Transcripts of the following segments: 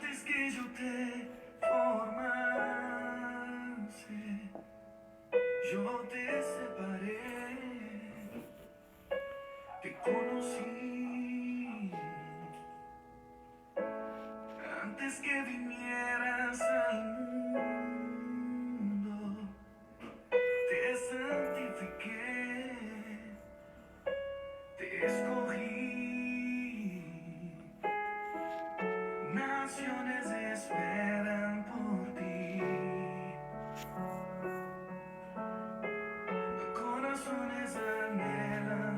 Antes que yo te formase, yo te separé, te conocí. Antes que vinieras al mundo, te santifiqué, te escogí. Naciones esperan por ti, corazones anhelan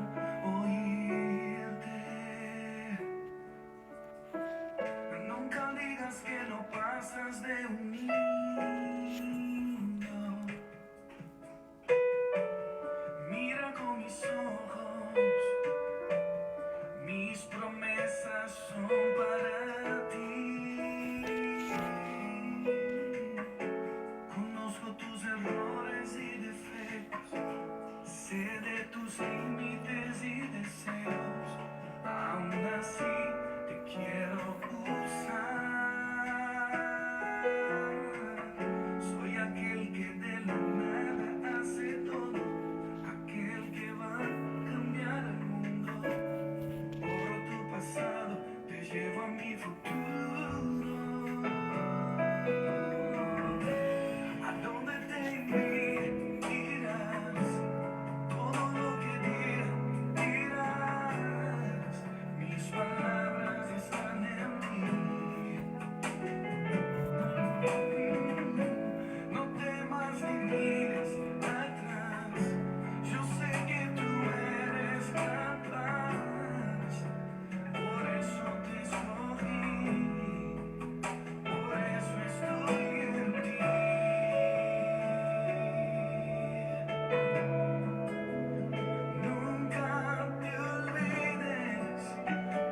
oírte. Nunca digas que no pasas de un niño. Mira con mis ojos, mis promesas son para ti. Conozco tus errores y defectos, sé de tus límites y deseos. Aún así te quiero usar. Soy aquel que de la nada hace todo, aquel que va a cambiar el mundo. Borro tu pasado, te llevo a mi futuro. A donde te irás, todo lo que dirás, mis palabras están en ti. No temas ni mires atrás, yo sé que tú eres capaz. Por eso te escogí, por eso estoy en ti. Nunca te olvides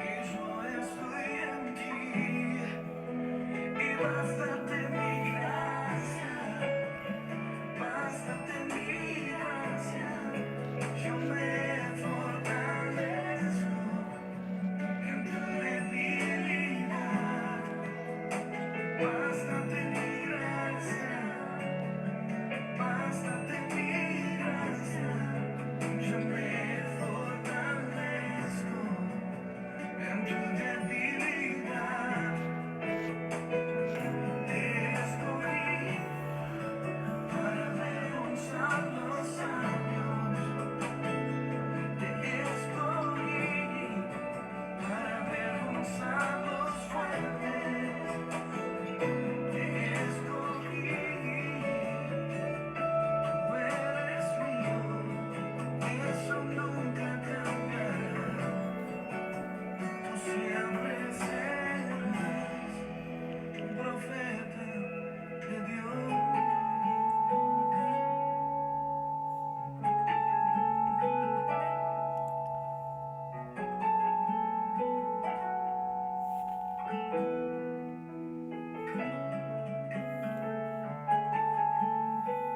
que yo estoy en ti. Y bástate mi gracia, bástate mi gracia. Yo me fortalezco en tu debilidad. Bástate mi gracia, bástate mi gracia. Yo me fortalezco en tu debilidad. Te escogí para avergonzar los sabios. Te escogí para avergonzar los fuertes. Te escogí, tú eres mío, eso nunca cambiará. Tú siempre serás un profeta de Dios.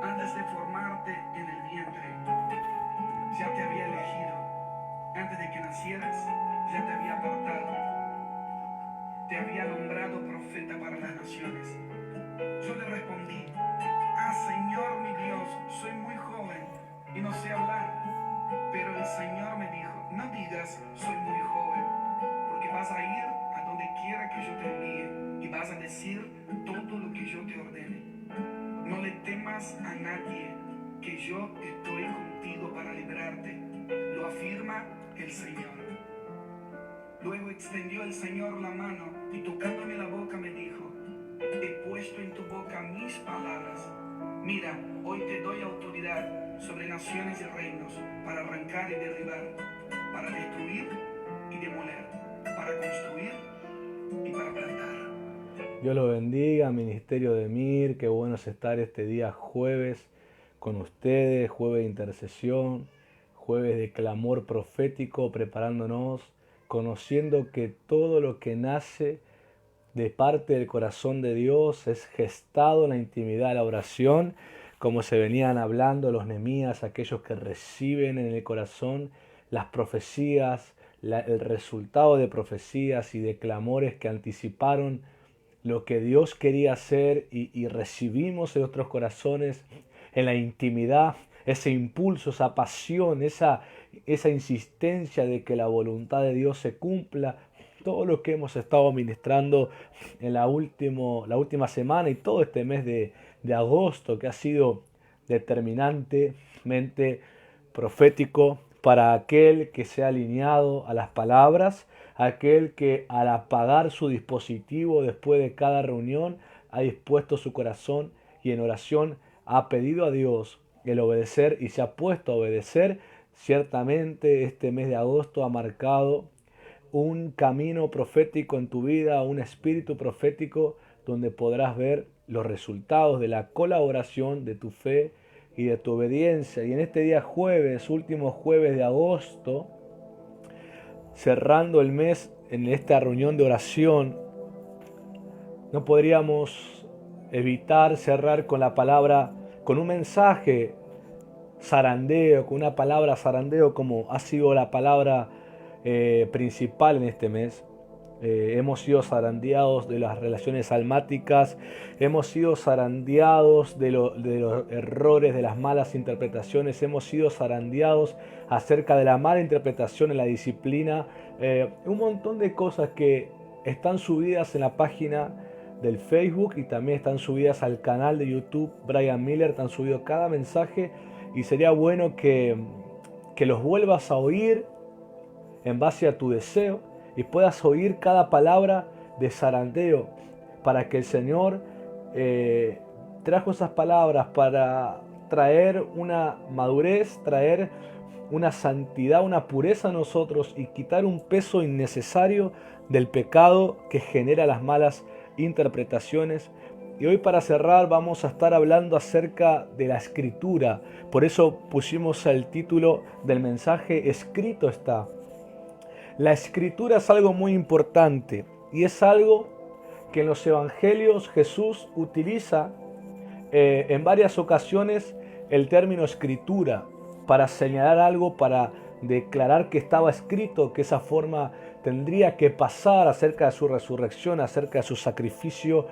Antes de formarte en el vientre, ya te había elegido. Antes de que nacieras, ya te había apartado. Te había nombrado profeta para las naciones. Yo le respondí: Señor mi Dios, soy muy joven y no sé hablar. Pero el Señor me dijo: no digas soy muy joven, porque vas a ir a donde quiera que yo te envíe y vas a decir todo lo que yo te ordene. No le temas a nadie, que yo estoy contigo para librarte. Lo afirma el Señor. Luego extendió el Señor la mano y tocándome la boca me dijo: he puesto en tu boca mis palabras. Mira, hoy te doy autoridad sobre naciones y reinos, para arrancar y derribar, para destruir y demoler, para construir y para plantar. Dios lo bendiga, Ministerio de Mir. Qué bueno es estar este día jueves con ustedes, jueves de intercesión, jueves de clamor profético, preparándonos, conociendo que todo lo que nace de parte del corazón de Dios es gestado en la intimidad de la oración, como se venían hablando los Nehemías, aquellos que reciben en el corazón las profecías, el resultado de profecías y de clamores que anticiparon lo que Dios quería hacer y recibimos en nuestros corazones, en la intimidad, ese impulso, esa pasión, esa insistencia de que la voluntad de Dios se cumpla. Todo lo que hemos estado ministrando en la última semana y todo este mes de agosto, que ha sido determinantemente profético para aquel que se ha alineado a las palabras, aquel que al apagar su dispositivo después de cada reunión ha dispuesto su corazón y en oración ha pedido a Dios el obedecer y se ha puesto a obedecer. Ciertamente este mes de agosto ha marcado un camino profético en tu vida, un espíritu profético donde podrás ver los resultados de la colaboración de tu fe y de tu obediencia. Y en este día jueves, último jueves de agosto, cerrando el mes en esta reunión de oración, no podríamos evitar cerrar con la palabra, con un mensaje zarandeo, con una palabra zarandeo como ha sido la palabra principal en este mes. Hemos sido zarandeados de las relaciones almáticas, hemos sido zarandeados de los errores, de las malas interpretaciones, hemos sido zarandeados acerca de la mala interpretación en la disciplina, un montón de cosas que están subidas en la página del Facebook y también están subidas al canal de YouTube Brian Miller, están subidos cada mensaje y sería bueno que los vuelvas a oír en base a tu deseo y puedas oír cada palabra de zarandeo para que el Señor trajo esas palabras para traer una madurez, traer una santidad, una pureza a nosotros y quitar un peso innecesario del pecado que genera las malas interpretaciones. Y hoy para cerrar vamos a estar hablando acerca de la escritura. Por eso pusimos el título del mensaje Escrito está. La escritura es algo muy importante y es algo que en los evangelios Jesús utiliza en varias ocasiones el término escritura para señalar algo, para declarar que estaba escrito, que esa forma tendría que pasar acerca de su resurrección, acerca de su sacrificio,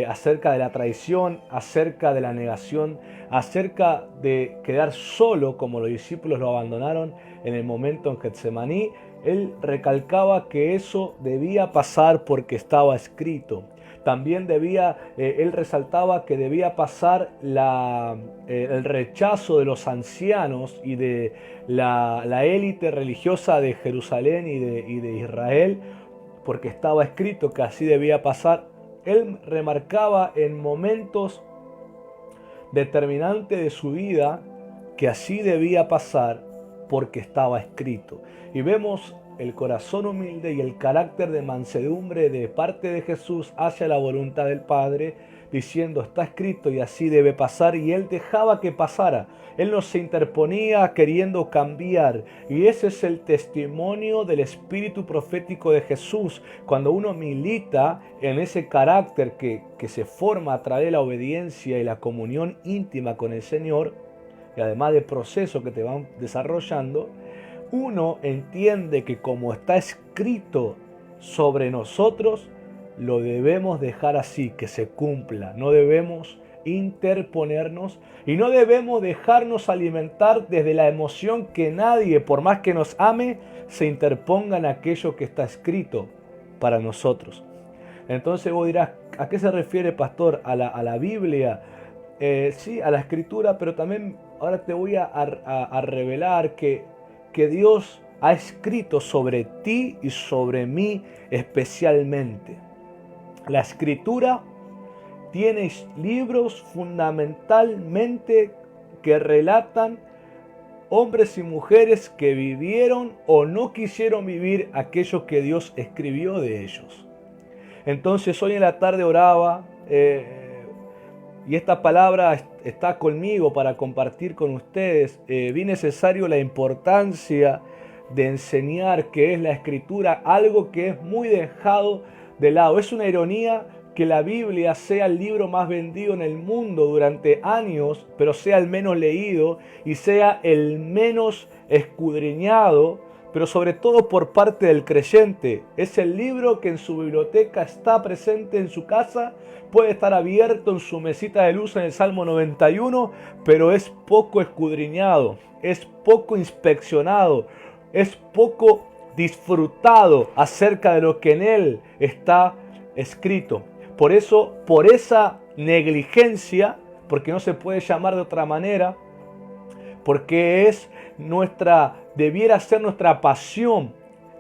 acerca de la traición, acerca de la negación, acerca de quedar solo como los discípulos lo abandonaron en el momento en Getsemaní. Él recalcaba que eso debía pasar porque estaba escrito. También él resaltaba que debía pasar el rechazo de los ancianos y de la élite religiosa de Jerusalén y de Israel, porque estaba escrito que así debía pasar. Él remarcaba en momentos determinantes de su vida que así debía pasar porque estaba escrito. Y vemos el corazón humilde y el carácter de mansedumbre de parte de Jesús hacia la voluntad del Padre, diciendo está escrito y así debe pasar, y él dejaba que pasara. Él no se interponía queriendo cambiar, y ese es el testimonio del espíritu profético de Jesús. Cuando uno milita en ese carácter que se forma a través de la obediencia y la comunión íntima con el Señor, y además de procesos que te van desarrollando, uno entiende que como está escrito sobre nosotros, lo debemos dejar así, que se cumpla. No debemos interponernos y no debemos dejarnos alimentar desde la emoción que nadie, por más que nos ame, se interponga en aquello que está escrito para nosotros. Entonces vos dirás, ¿a qué se refiere, pastor? ¿A la Biblia? Sí, a la escritura, pero también ahora te voy a revelar que Dios ha escrito sobre ti y sobre mí especialmente. La escritura tiene libros fundamentalmente que relatan hombres y mujeres que vivieron o no quisieron vivir aquello que Dios escribió de ellos. Entonces hoy en la tarde oraba y esta palabra está conmigo para compartir con ustedes. Vi necesario la importancia de enseñar qué es la escritura, algo que es muy dejado de lado. Es una ironía que la Biblia sea el libro más vendido en el mundo durante años, pero sea el menos leído y sea el menos escudriñado pero sobre todo por parte del creyente. Es el libro que en su biblioteca está presente en su casa, puede estar abierto en su mesita de luz en el Salmo 91, pero es poco escudriñado, es poco inspeccionado, es poco disfrutado acerca de lo que en él está escrito. Por eso, por esa negligencia, porque no se puede llamar de otra manera, porque debiera ser nuestra pasión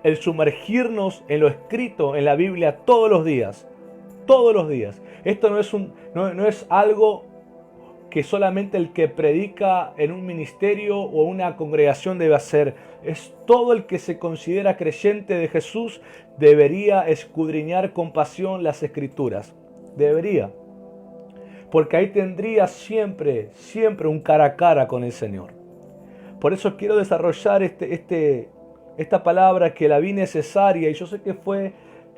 el sumergirnos en lo escrito en la Biblia todos los días. Todos los días. Esto no es algo que solamente el que predica en un ministerio o una congregación debe hacer. Es todo el que se considera creyente de Jesús debería escudriñar con pasión las Escrituras. Debería. Porque ahí tendría siempre un cara a cara con el Señor. Por eso quiero desarrollar esta palabra que la vi necesaria, y yo sé que fue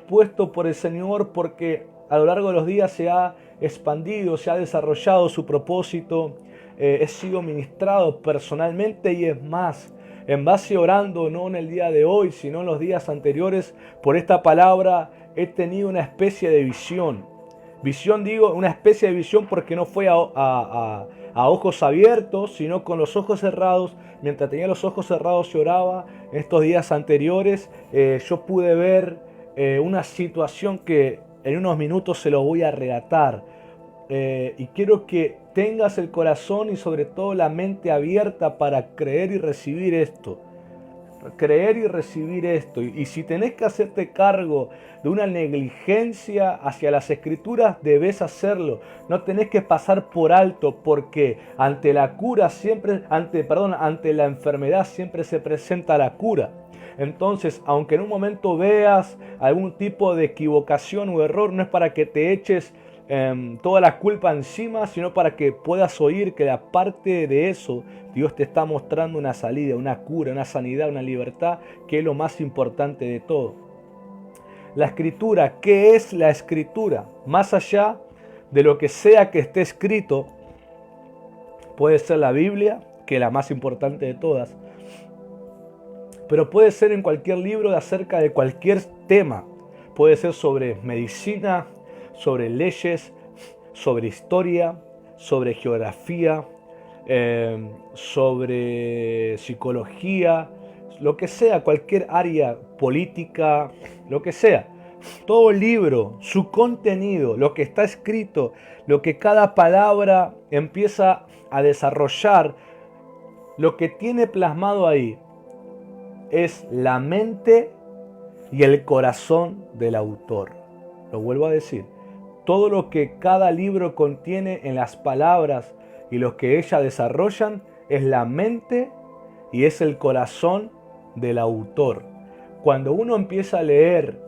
puesto por el Señor porque a lo largo de los días se ha expandido, se ha desarrollado su propósito, he sido ministrado personalmente, y es más, en base orando, no en el día de hoy, sino en los días anteriores, por esta palabra he tenido una especie de visión. Visión, digo, una especie de visión porque no fue a ojos abiertos, sino con los ojos cerrados. Mientras tenía los ojos cerrados y oraba, estos días anteriores, yo pude ver una situación que en unos minutos se lo voy a relatar. Y quiero que tengas el corazón y sobre todo la mente abierta para creer y recibir esto. Creer y recibir esto. Y si tenés que hacerte cargo de una negligencia hacia las Escrituras, debes hacerlo. No tenés que pasar por alto, porque ante la enfermedad siempre se presenta la cura. Entonces, aunque en un momento veas algún tipo de equivocación o error, no es para que te eches toda la culpa encima, sino para que puedas oír que aparte de eso, Dios te está mostrando una salida, una cura, una sanidad, una libertad, que es lo más importante de todo. La Escritura, ¿qué es la Escritura? Más allá de lo que sea que esté escrito, puede ser la Biblia, que es la más importante de todas, pero puede ser en cualquier libro acerca de cualquier tema. Puede ser sobre medicina, sobre leyes, sobre historia, sobre geografía, sobre psicología, lo que sea, cualquier área política, lo que sea. Todo libro, su contenido, lo que está escrito, lo que cada palabra empieza a desarrollar, lo que tiene plasmado ahí es la mente y el corazón del autor. Lo vuelvo a decir. Todo lo que cada libro contiene en las palabras y lo que ellas desarrollan es la mente y es el corazón del autor. Cuando uno empieza a leer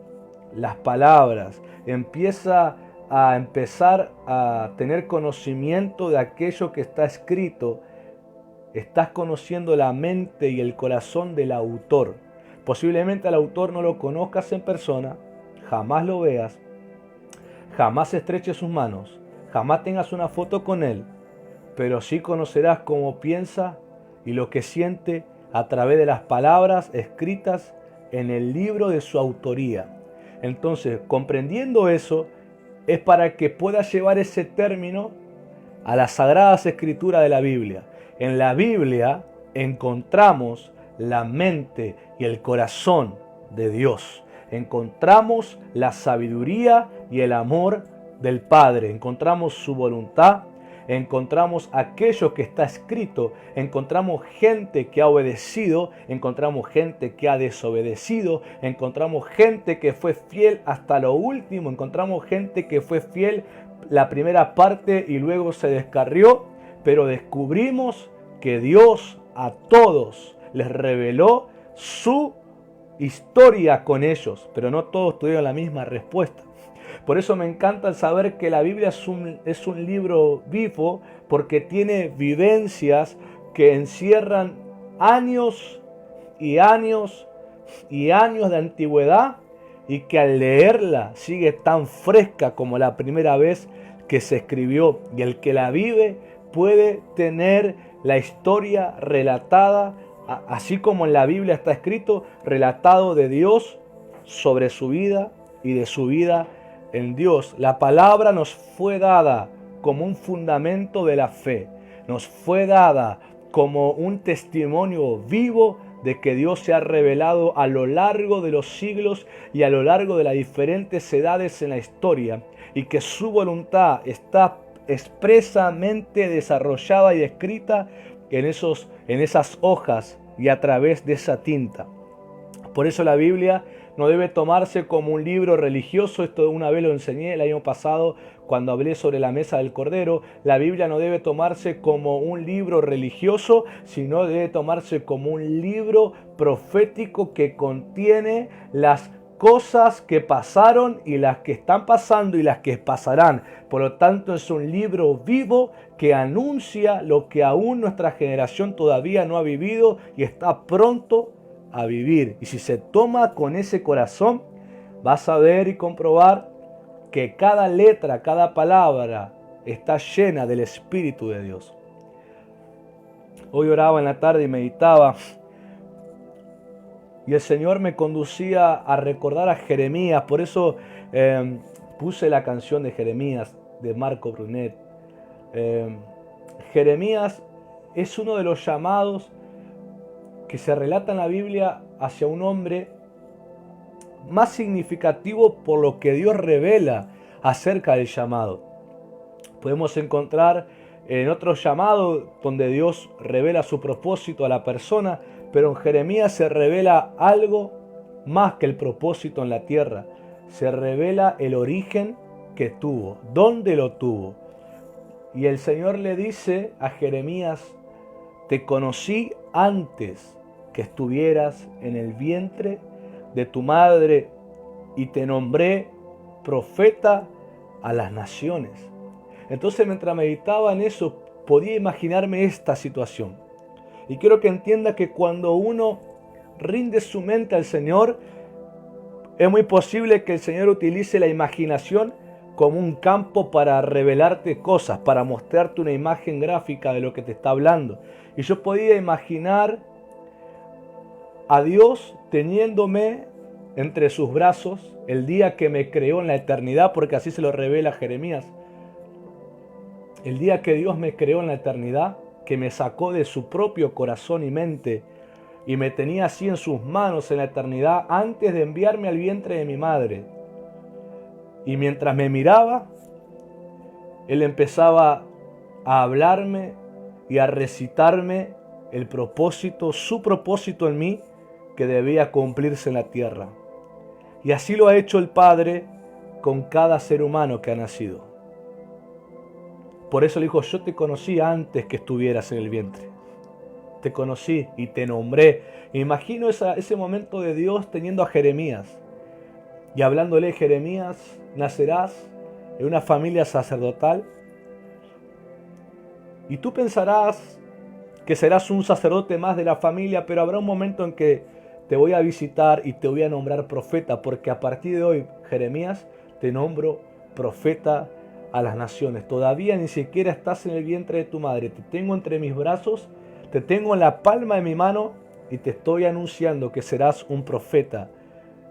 las palabras, empieza a tener conocimiento de aquello que está escrito, estás conociendo la mente y el corazón del autor. Posiblemente al autor no lo conozcas en persona, jamás lo veas, jamás estreches sus manos, jamás tengas una foto con él, pero sí conocerás cómo piensa y lo que siente a través de las palabras escritas en el libro de su autoría. Entonces, comprendiendo eso, es para que puedas llevar ese término a las sagradas escrituras de la Biblia. En la Biblia encontramos la mente y el corazón de Dios. Encontramos la sabiduría y el amor del Padre. Encontramos su voluntad. Encontramos aquello que está escrito. Encontramos gente que ha obedecido. Encontramos gente que ha desobedecido. Encontramos gente que fue fiel hasta lo último. Encontramos gente que fue fiel la primera parte y luego se descarrió. Pero descubrimos que Dios a todos les reveló su historia con ellos, pero no todos tuvieron la misma respuesta. Por eso me encanta saber que la Biblia es un libro vivo, porque tiene vivencias que encierran años y años y años de antigüedad, y que al leerla sigue tan fresca como la primera vez que se escribió, y el que la vive puede tener la historia relatada así como en la Biblia está escrito, relatado de Dios sobre su vida y de su vida en Dios. La palabra nos fue dada como un fundamento de la fe. Nos fue dada como un testimonio vivo de que Dios se ha revelado a lo largo de los siglos y a lo largo de las diferentes edades en la historia, y que su voluntad está expresamente desarrollada y escrita en esas hojas y a través de esa tinta. Por eso la Biblia no debe tomarse como un libro religioso. Esto una vez lo enseñé el año pasado cuando hablé sobre la mesa del Cordero. La Biblia no debe tomarse como un libro religioso, sino debe tomarse como un libro profético que contiene las cosas que pasaron y las que están pasando y las que pasarán. Por lo tanto, es un libro vivo que anuncia lo que aún nuestra generación todavía no ha vivido y está pronto a vivir. Y si se toma con ese corazón, vas a ver y comprobar que cada letra, cada palabra está llena del Espíritu de Dios. Hoy oraba en la tarde y meditaba, y el Señor me conducía a recordar a Jeremías. Por eso puse la canción de Jeremías de Marco Brunet. Jeremías es uno de los llamados que se relata en la Biblia hacia un hombre más significativo por lo que Dios revela acerca del llamado. Podemos encontrar en otros llamados donde Dios revela su propósito a la persona, pero en Jeremías se revela algo más que el propósito en la tierra. Se revela el origen que tuvo, dónde lo tuvo. Y el Señor le dice a Jeremías: te conocí antes que estuvieras en el vientre de tu madre y te nombré profeta a las naciones. Entonces, mientras meditaba en eso, podía imaginarme esta situación. Y quiero que entienda que cuando uno rinde su mente al Señor, es muy posible que el Señor utilice la imaginación como un campo para revelarte cosas, para mostrarte una imagen gráfica de lo que te está hablando. Y yo podía imaginar a Dios teniéndome entre sus brazos el día que me creó en la eternidad, porque así se lo revela Jeremías. El día que Dios me creó en la eternidad, que me sacó de su propio corazón y mente y me tenía así en sus manos en la eternidad antes de enviarme al vientre de mi madre. Y mientras me miraba, Él empezaba a hablarme y a recitarme el propósito, su propósito en mí, que debía cumplirse en la tierra. Y así lo ha hecho el Padre con cada ser humano que ha nacido. Por eso le dijo: yo te conocí antes que estuvieras en el vientre. Te conocí y te nombré. Imagino ese momento de Dios teniendo a Jeremías y hablándole: Jeremías, nacerás en una familia sacerdotal y tú pensarás que serás un sacerdote más de la familia, pero habrá un momento en que te voy a visitar y te voy a nombrar profeta, porque a partir de hoy, Jeremías, te nombro profeta a las naciones. Todavía ni siquiera estás en el vientre de tu madre. Te tengo entre mis brazos, te tengo en la palma de mi mano y te estoy anunciando que serás un profeta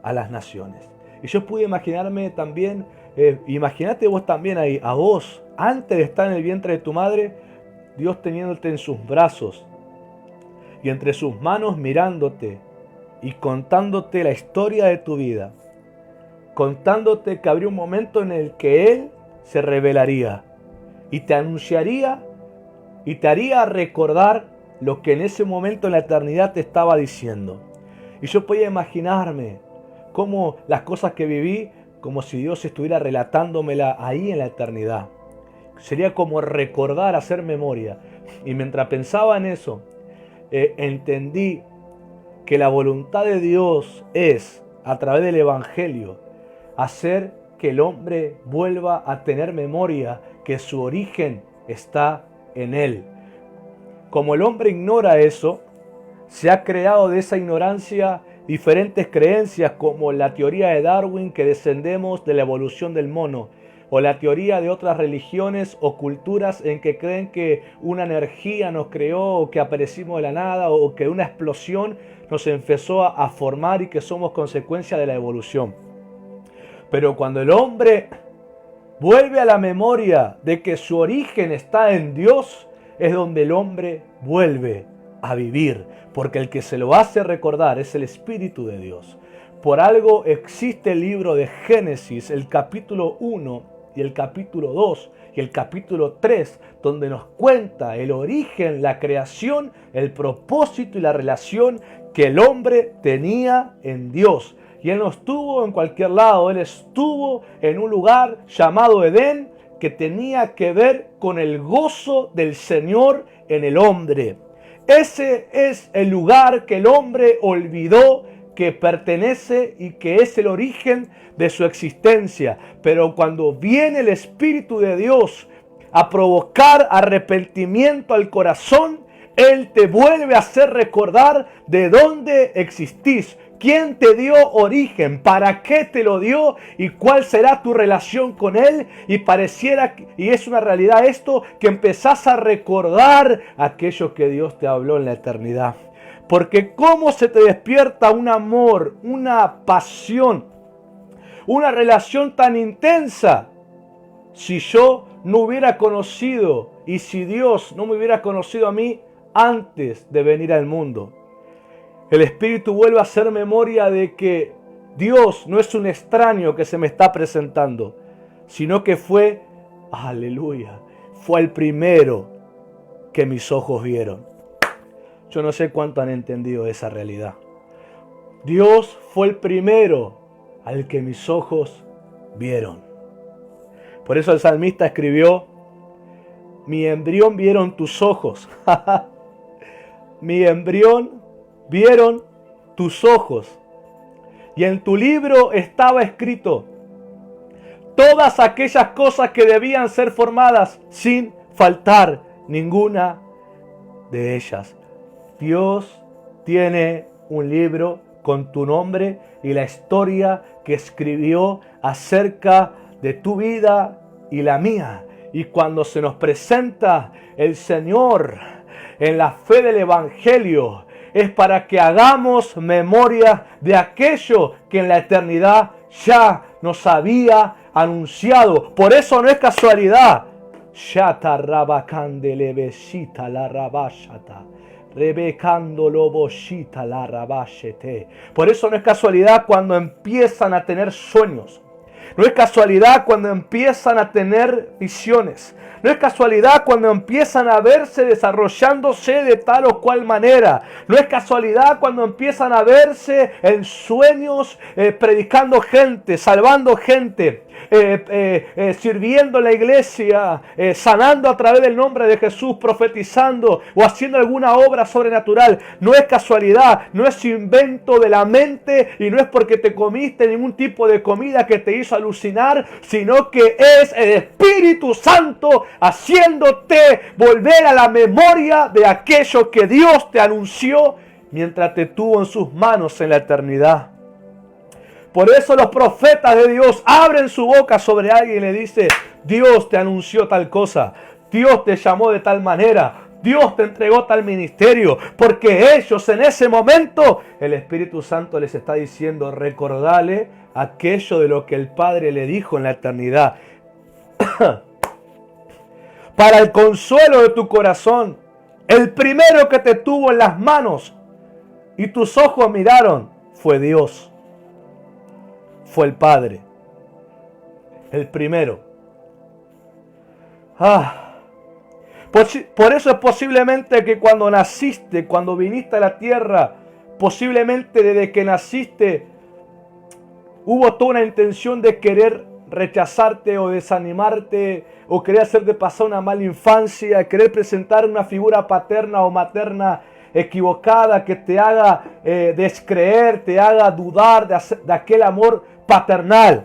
a las naciones. Y yo pude imaginarme también, imagínate vos también ahí, a vos, antes de estar en el vientre de tu madre, Dios teniéndote en sus brazos y entre sus manos mirándote y contándote la historia de tu vida, contándote que habría un momento en el que Él se revelaría y te anunciaría y te haría recordar lo que en ese momento en la eternidad te estaba diciendo. Y yo podía imaginarme cómo las cosas que viví, como si Dios estuviera relatándomela ahí en la eternidad. Sería como recordar, hacer memoria. Y mientras pensaba en eso, entendí que la voluntad de Dios es, a través del Evangelio, hacer que el hombre vuelva a tener memoria, que su origen está en Él. Como el hombre ignora eso, se ha creado de esa ignorancia diferentes creencias, como la teoría de Darwin, que descendemos de la evolución del mono. o la teoría de otras religiones o culturas en que creen que una energía nos creó o que aparecimos de la nada o que una explosión nos empezó a formar y que somos consecuencia de la evolución. Pero cuando el hombre vuelve a la memoria de que su origen está en Dios, es donde el hombre vuelve a vivir, porque el que se lo hace recordar es el Espíritu de Dios. Por algo existe el libro de Génesis, el capítulo 1 y el capítulo 2 y el capítulo 3, donde nos cuenta el origen, la creación, el propósito y la relación que el hombre tenía en Dios. Y Él no estuvo en cualquier lado, Él estuvo en un lugar llamado Edén, que tenía que ver con el gozo del Señor en el hombre. Ese es el lugar que el hombre olvidó que pertenece y que es el origen de su existencia. Pero cuando viene el Espíritu de Dios a provocar arrepentimiento al corazón, Él te vuelve a hacer recordar de dónde existís, quién te dio origen, para qué te lo dio y cuál será tu relación con Él. Y pareciera, y es una realidad esto, que empezás a recordar aquello que Dios te habló en la eternidad. Porque cómo se te despierta un amor, una pasión, una relación tan intensa, si yo no hubiera conocido y si Dios no me hubiera conocido a mí antes de venir al mundo. El Espíritu vuelve a hacer memoria de que Dios no es un extraño que se me está presentando, sino que fue, aleluya, fue el primero que mis ojos vieron. Yo no sé cuánto han entendido esa realidad. Dios fue el primero al que mis ojos vieron. Por eso el salmista escribió, mi embrión vieron tus ojos. Mi embrión vieron tus ojos. Y en tu libro estaba escrito todas aquellas cosas que debían ser formadas sin faltar ninguna de ellas. Dios tiene un libro con tu nombre y la historia que escribió acerca de tu vida y la mía. Y cuando se nos presenta el Señor en la fe del Evangelio, es para que hagamos memoria de aquello que en la eternidad ya nos había anunciado. Por eso no es casualidad. Shata rabacandelebeshita la rabashata. La rabashete. Por eso no es casualidad cuando empiezan a tener sueños. No es casualidad cuando empiezan a tener visiones. No es casualidad cuando empiezan a verse desarrollándose de tal o cual manera. No es casualidad cuando empiezan a verse en sueños predicando gente, salvando gente, sirviendo en la iglesia, sanando a través del nombre de Jesús, profetizando o haciendo alguna obra sobrenatural. No es casualidad, no es invento de la mente y no es porque te comiste ningún tipo de comida que te hizo alucinar, sino que es el Espíritu Santo haciéndote volver a la memoria de aquello que Dios te anunció mientras te tuvo en sus manos en la eternidad. Por eso los profetas de Dios abren su boca sobre alguien y le dicen, Dios te anunció tal cosa, Dios te llamó de tal manera, Dios te entregó tal ministerio, porque ellos en ese momento, el Espíritu Santo les está diciendo, recordale aquello de lo que el Padre le dijo en la eternidad. Para el consuelo de tu corazón, el primero que te tuvo en las manos y tus ojos miraron fue Dios. Fue el Padre. El primero. Por eso es posiblemente que cuando naciste, cuando viniste a la tierra, posiblemente desde que naciste, hubo toda una intención de querer rechazarte o desanimarte o querer hacerte pasar una mala infancia, querer presentar una figura paterna o materna equivocada que te haga descreer, te haga dudar de aquel amor paternal.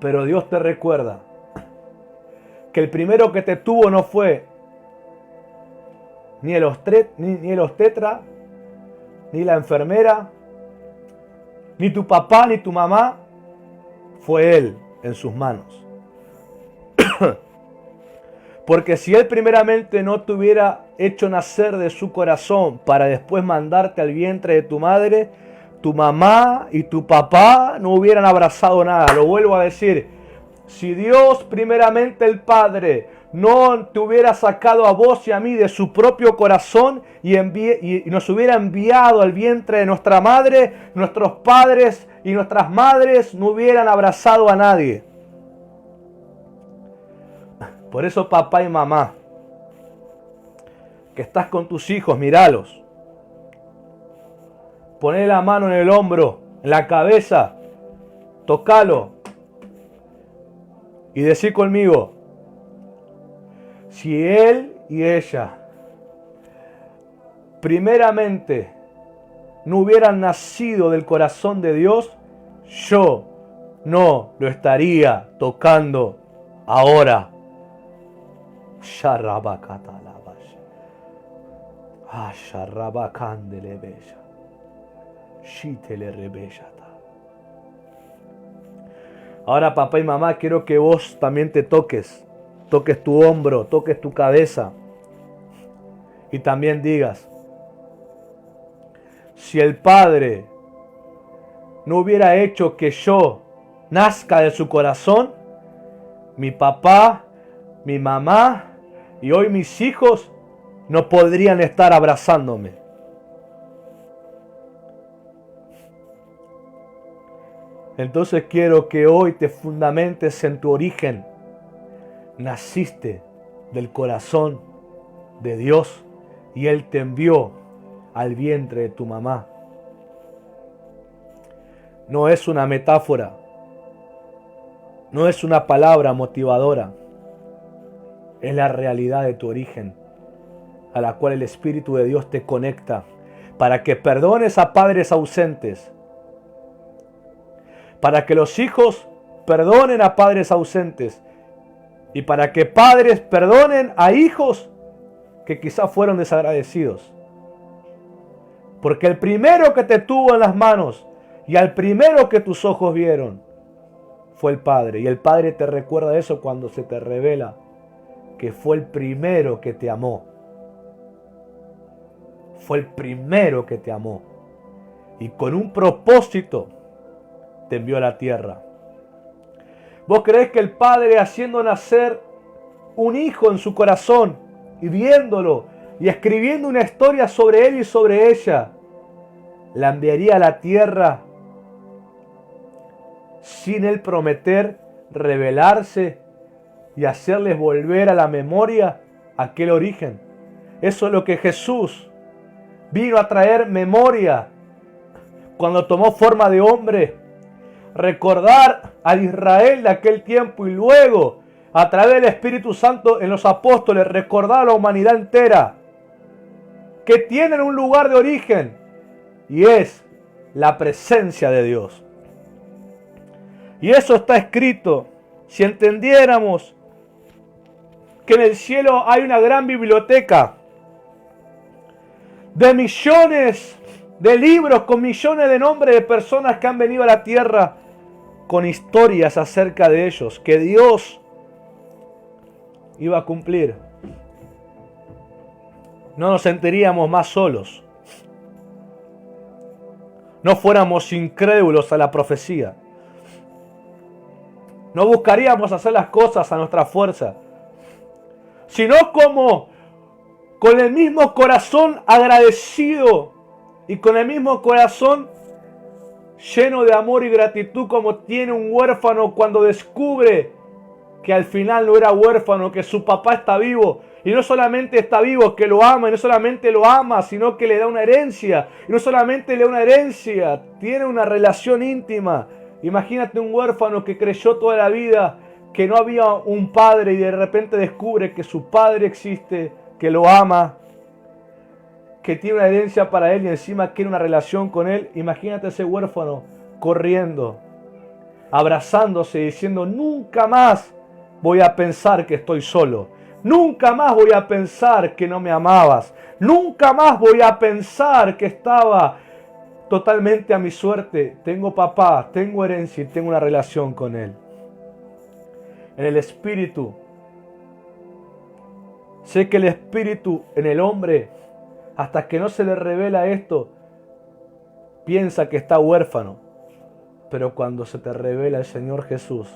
Pero Dios te recuerda que el primero que te tuvo no fue ni el obstetra, ni la enfermera, ni tu papá, ni tu mamá. Fue Él, en sus manos. Porque si Él primeramente no te hubiera hecho nacer de su corazón para después mandarte al vientre de tu madre, tu mamá y tu papá no hubieran abrazado nada. Lo vuelvo a decir, si Dios primeramente el Padre no te hubiera sacado a vos y a mí de su propio corazón y nos hubiera enviado al vientre de nuestra madre, nuestros padres y nuestras madres no hubieran abrazado a nadie. Por eso, papá y mamá, que estás con tus hijos, míralos. Poné la mano en el hombro, en la cabeza, tocalo y decí conmigo, si él y ella primeramente no hubieran nacido del corazón de Dios, yo no lo estaría tocando ahora. Ahora, papá y mamá, quiero que vos también te toques tu hombro, toques tu cabeza y también digas, si el Padre no hubiera hecho que yo nazca de su corazón, mi papá, mi mamá y hoy mis hijos no podrían estar abrazándome. Entonces quiero que hoy te fundamentes en tu origen. Naciste del corazón de Dios y Él te envió al vientre de tu mamá. No es una metáfora, no es una palabra motivadora, es la realidad de tu origen, a la cual el Espíritu de Dios te conecta para que perdones a padres ausentes, para que los hijos perdonen a padres ausentes y para que padres perdonen a hijos que quizás fueron desagradecidos. Porque el primero que te tuvo en las manos y al primero que tus ojos vieron fue el Padre. Y el Padre te recuerda eso cuando se te revela que fue el primero que te amó. Fue el primero que te amó. Y con un propósito te envió a la tierra. ¿Vos creés que el Padre, haciendo nacer un hijo en su corazón y viéndolo y escribiendo una historia sobre él y sobre ella, la enviaría a la tierra sin él prometer revelarse y hacerles volver a la memoria aquel origen? Eso es lo que Jesús vino a traer, memoria, cuando tomó forma de hombre. Recordar al Israel de aquel tiempo y luego, a través del Espíritu Santo en los apóstoles, recordar a la humanidad entera que tienen un lugar de origen y es la presencia de Dios. Y eso está escrito. Si entendiéramos que en el cielo hay una gran biblioteca de millones de libros con millones de nombres de personas que han venido a la tierra con historias acerca de ellos, que Dios iba a cumplir, no nos sentiríamos más solos, no fuéramos incrédulos a la profecía, no buscaríamos hacer las cosas a nuestra fuerza, sino como con el mismo corazón agradecido y con el mismo corazón lleno de amor y gratitud como tiene un huérfano cuando descubre que al final no era huérfano, que su papá está vivo. Y no solamente está vivo, que lo ama, y no solamente lo ama, sino que le da una herencia. Y no solamente le da una herencia, tiene una relación íntima. Imagínate un huérfano que creyó toda la vida que no había un padre y de repente descubre que su padre existe, que lo ama, que tiene una herencia para él y encima quiere una relación con él. Imagínate ese huérfano corriendo, abrazándose, diciendo: nunca más voy a pensar que estoy solo, nunca más voy a pensar que no me amabas, nunca más voy a pensar que estaba totalmente a mi suerte. Tengo papá, tengo herencia y tengo una relación con él. en el espíritu. Sé que el espíritu en el hombre, hasta que no se le revela esto, piensa que está huérfano. Pero cuando se te revela el Señor Jesús,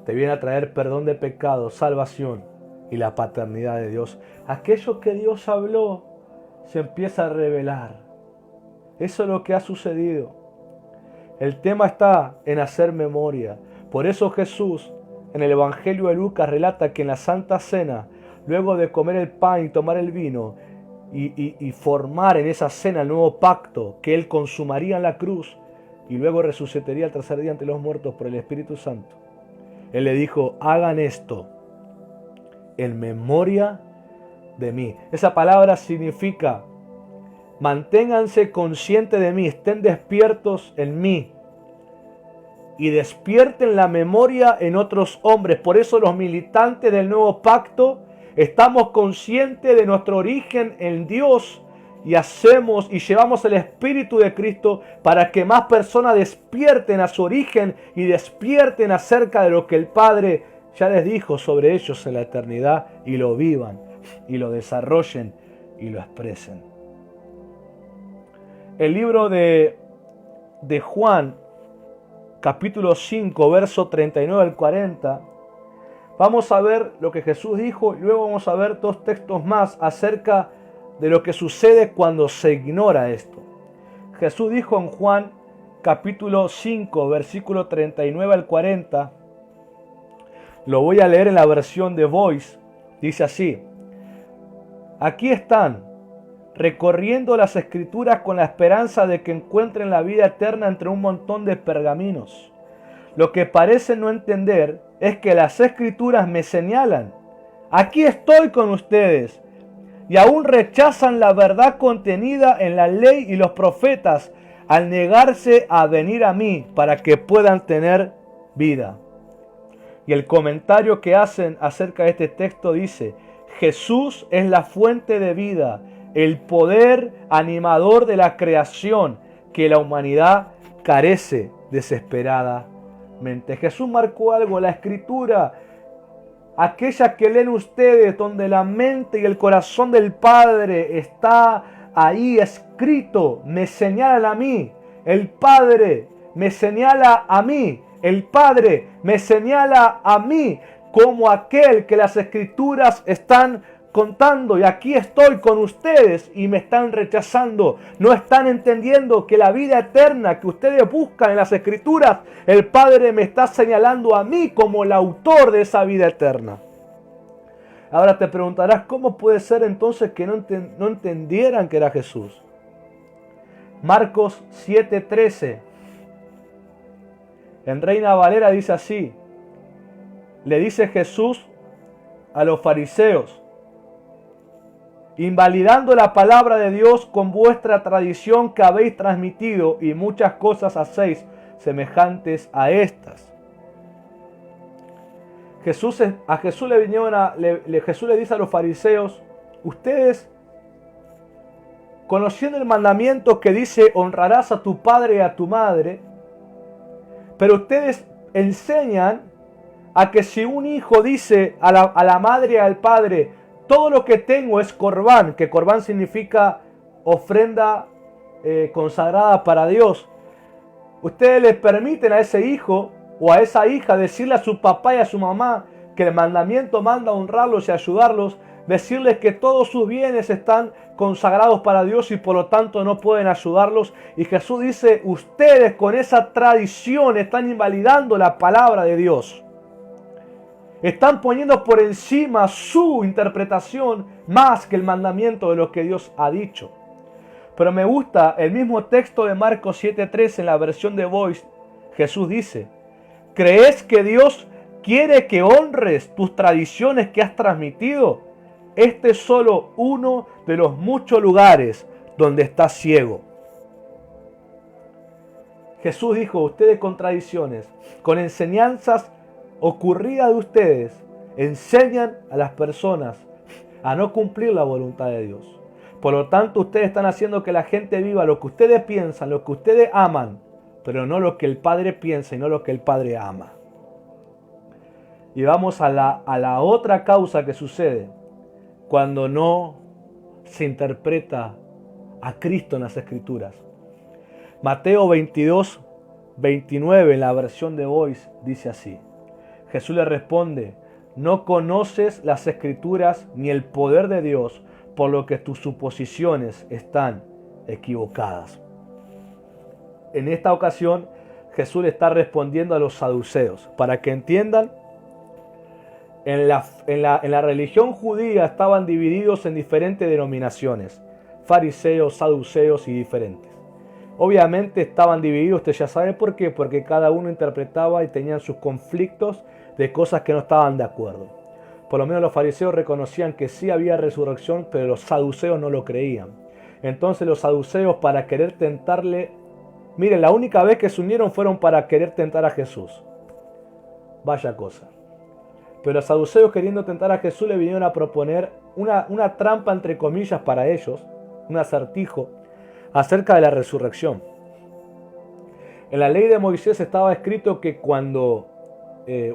te viene a traer perdón de pecados, salvación y la paternidad de Dios. Aquello que Dios habló se empieza a revelar. Eso es lo que ha sucedido. El tema está en hacer memoria. Por eso Jesús en el Evangelio de Lucas relata que en la Santa Cena, luego de comer el pan y tomar el vino y formar en esa cena el nuevo pacto que Él consumaría en la cruz y luego resucitaría al tercer día ante los muertos por el Espíritu Santo, Él le dijo: hagan esto en memoria de mí. Esa palabra significa: manténganse conscientes de mí, estén despiertos en mí y despierten la memoria en otros hombres. Por eso los militantes del nuevo pacto estamos conscientes de nuestro origen en Dios y hacemos y llevamos el Espíritu de Cristo para que más personas despierten a su origen y despierten acerca de lo que el Padre ya les dijo sobre ellos en la eternidad y lo vivan y lo desarrollen y lo expresen. El libro de Juan, capítulo 5, verso 39 al 40, vamos a ver lo que Jesús dijo y luego vamos a ver dos textos más acerca de lo que sucede cuando se ignora esto. Jesús dijo en Juan capítulo 5, versículo 39 al 40, lo voy a leer en la versión de Voice, dice así: aquí están, recorriendo las escrituras con la esperanza de que encuentren la vida eterna entre un montón de pergaminos. Lo que parecen no entender es que las escrituras me señalan: aquí estoy con ustedes, y aún rechazan la verdad contenida en la ley y los profetas al negarse a venir a mí para que puedan tener vida. Y el comentario que hacen acerca de este texto dice: Jesús es la fuente de vida, el poder animador de la creación que la humanidad carece desesperadamente. Jesús marcó algo, la escritura, aquella que leen ustedes, donde la mente y el corazón del Padre está ahí escrito, me señala a mí. El Padre me señala a mí. El Padre me señala a mí como aquel que las escrituras están contando. Y aquí estoy con ustedes y me están rechazando. No están entendiendo que la vida eterna que ustedes buscan en las escrituras, el Padre me está señalando a mí como el autor de esa vida eterna. Ahora te preguntarás, ¿cómo puede ser entonces que no entendieran que era Jesús? Marcos 7:13. En Reina Valera dice así: le dice Jesús a los fariseos: invalidando la palabra de Dios con vuestra tradición que habéis transmitido, y muchas cosas hacéis semejantes a estas. Jesús le dice a los fariseos: ustedes, conociendo el mandamiento que dice honrarás a tu padre y a tu madre, pero ustedes enseñan a que si un hijo dice a la madre y al padre: todo lo que tengo es corbán, que corbán significa ofrenda consagrada para Dios, ustedes le permiten a ese hijo o a esa hija decirle a su papá y a su mamá que el mandamiento manda honrarlos y ayudarlos, decirles que todos sus bienes están consagrados para Dios y por lo tanto no pueden ayudarlos. Y Jesús dice: ustedes con esa tradición están invalidando la palabra de Dios. Están poniendo por encima su interpretación más que el mandamiento de lo que Dios ha dicho. Pero me gusta el mismo texto de Marcos 7:3 en la versión de Voice. Jesús dice: ¿crees que Dios quiere que honres tus tradiciones que has transmitido? Este es solo uno de los muchos lugares donde estás ciego. Jesús dijo: ustedes con tradiciones, con enseñanzas ocurridas de ustedes, enseñan a las personas a no cumplir la voluntad de Dios. Por lo tanto, ustedes están haciendo que la gente viva lo que ustedes piensan, lo que ustedes aman, pero no lo que el Padre piensa y no lo que el Padre ama. Y vamos a la otra causa que sucede cuando no se interpreta a Cristo en las Escrituras. Mateo 22, 29 en la versión de Voice dice así. Jesús le responde: no conoces las Escrituras ni el poder de Dios, por lo que tus suposiciones están equivocadas. En esta ocasión, Jesús le está respondiendo a los saduceos. Para que entiendan, en la religión judía estaban divididos en diferentes denominaciones: fariseos, saduceos y diferentes. Obviamente estaban divididos, usted ya sabe por qué, porque cada uno interpretaba y tenían sus conflictos de cosas que no estaban de acuerdo. Por lo menos los fariseos reconocían que sí había resurrección, pero los saduceos no lo creían. Entonces los saduceos, para querer tentarle, miren, la única vez que se unieron fueron para querer tentar a Jesús. Vaya cosa. Pero los saduceos, queriendo tentar a Jesús, le vinieron a proponer una trampa entre comillas para ellos, un acertijo, acerca de la resurrección. En la ley de Moisés estaba escrito que cuando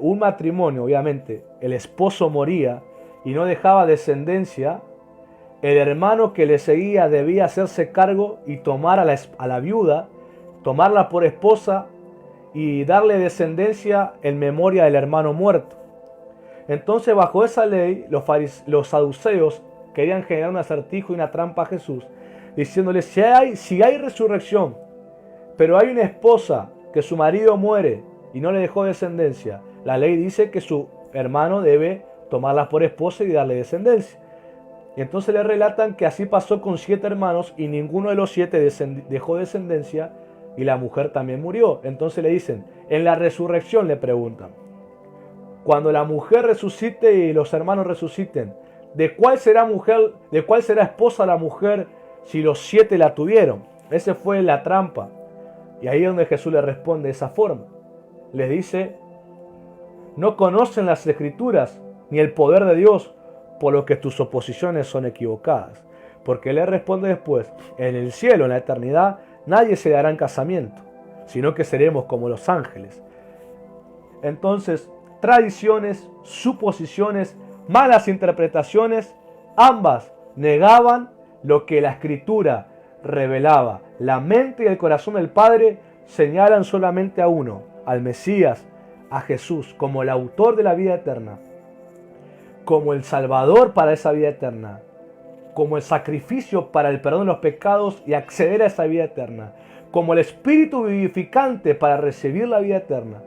un matrimonio, obviamente, el esposo moría y no dejaba descendencia, el hermano que le seguía debía hacerse cargo y tomar a la viuda, tomarla por esposa y darle descendencia en memoria del hermano muerto. Entonces, bajo esa ley, los saduceos querían generar un acertijo y una trampa a Jesús, diciéndole: si hay resurrección, pero hay una esposa que su marido muere y no le dejó descendencia, la ley dice que su hermano debe tomarla por esposa y darle descendencia. Y entonces le relatan que así pasó con 7 hermanos y ninguno de los 7 dejó descendencia y la mujer también murió. Entonces le dicen, en la resurrección le preguntan, cuando la mujer resucite y los hermanos resuciten, ¿de cuál será esposa la mujer si los 7 la tuvieron? Esa fue la trampa. Y ahí es donde Jesús le responde de esa forma. Les dice, no conocen las Escrituras ni el poder de Dios, por lo que tus suposiciones son equivocadas. Porque Él le responde después, en el cielo, en la eternidad, nadie se dará en casamiento, sino que seremos como los ángeles. Entonces, tradiciones, suposiciones, malas interpretaciones, ambas negaban lo que la Escritura revelaba. La mente y el corazón del Padre señalan solamente a uno, al Mesías, a Jesús, como el autor de la vida eterna, como el Salvador para esa vida eterna, como el sacrificio para el perdón de los pecados y acceder a esa vida eterna, como el Espíritu vivificante para recibir la vida eterna.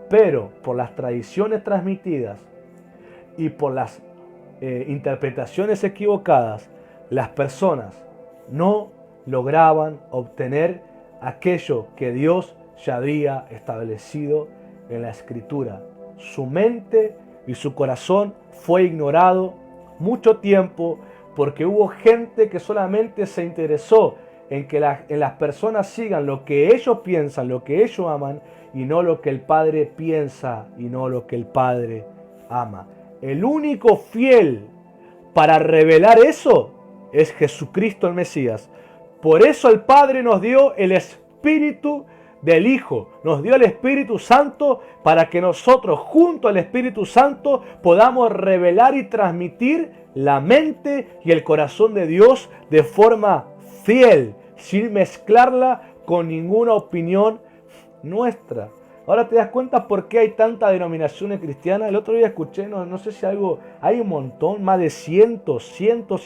Pero por las tradiciones transmitidas y por las interpretaciones equivocadas, las personas no lograban obtener aquello que Dios ya había establecido en la Escritura. Su mente y su corazón fue ignorado mucho tiempo porque hubo gente que solamente se interesó en que las personas sigan lo que ellos piensan, lo que ellos aman, y no lo que el Padre piensa y no lo que el Padre ama. El único fiel para revelar eso es Jesucristo el Mesías. Por eso el Padre nos dio el Espíritu del Hijo, nos dio el Espíritu Santo para que nosotros junto al Espíritu Santo podamos revelar y transmitir la mente y el corazón de Dios de forma fiel, sin mezclarla con ninguna opinión nuestra. Ahora te das cuenta por qué hay tantas denominaciones cristianas. El otro día escuché, no sé si hay un montón, más de cientos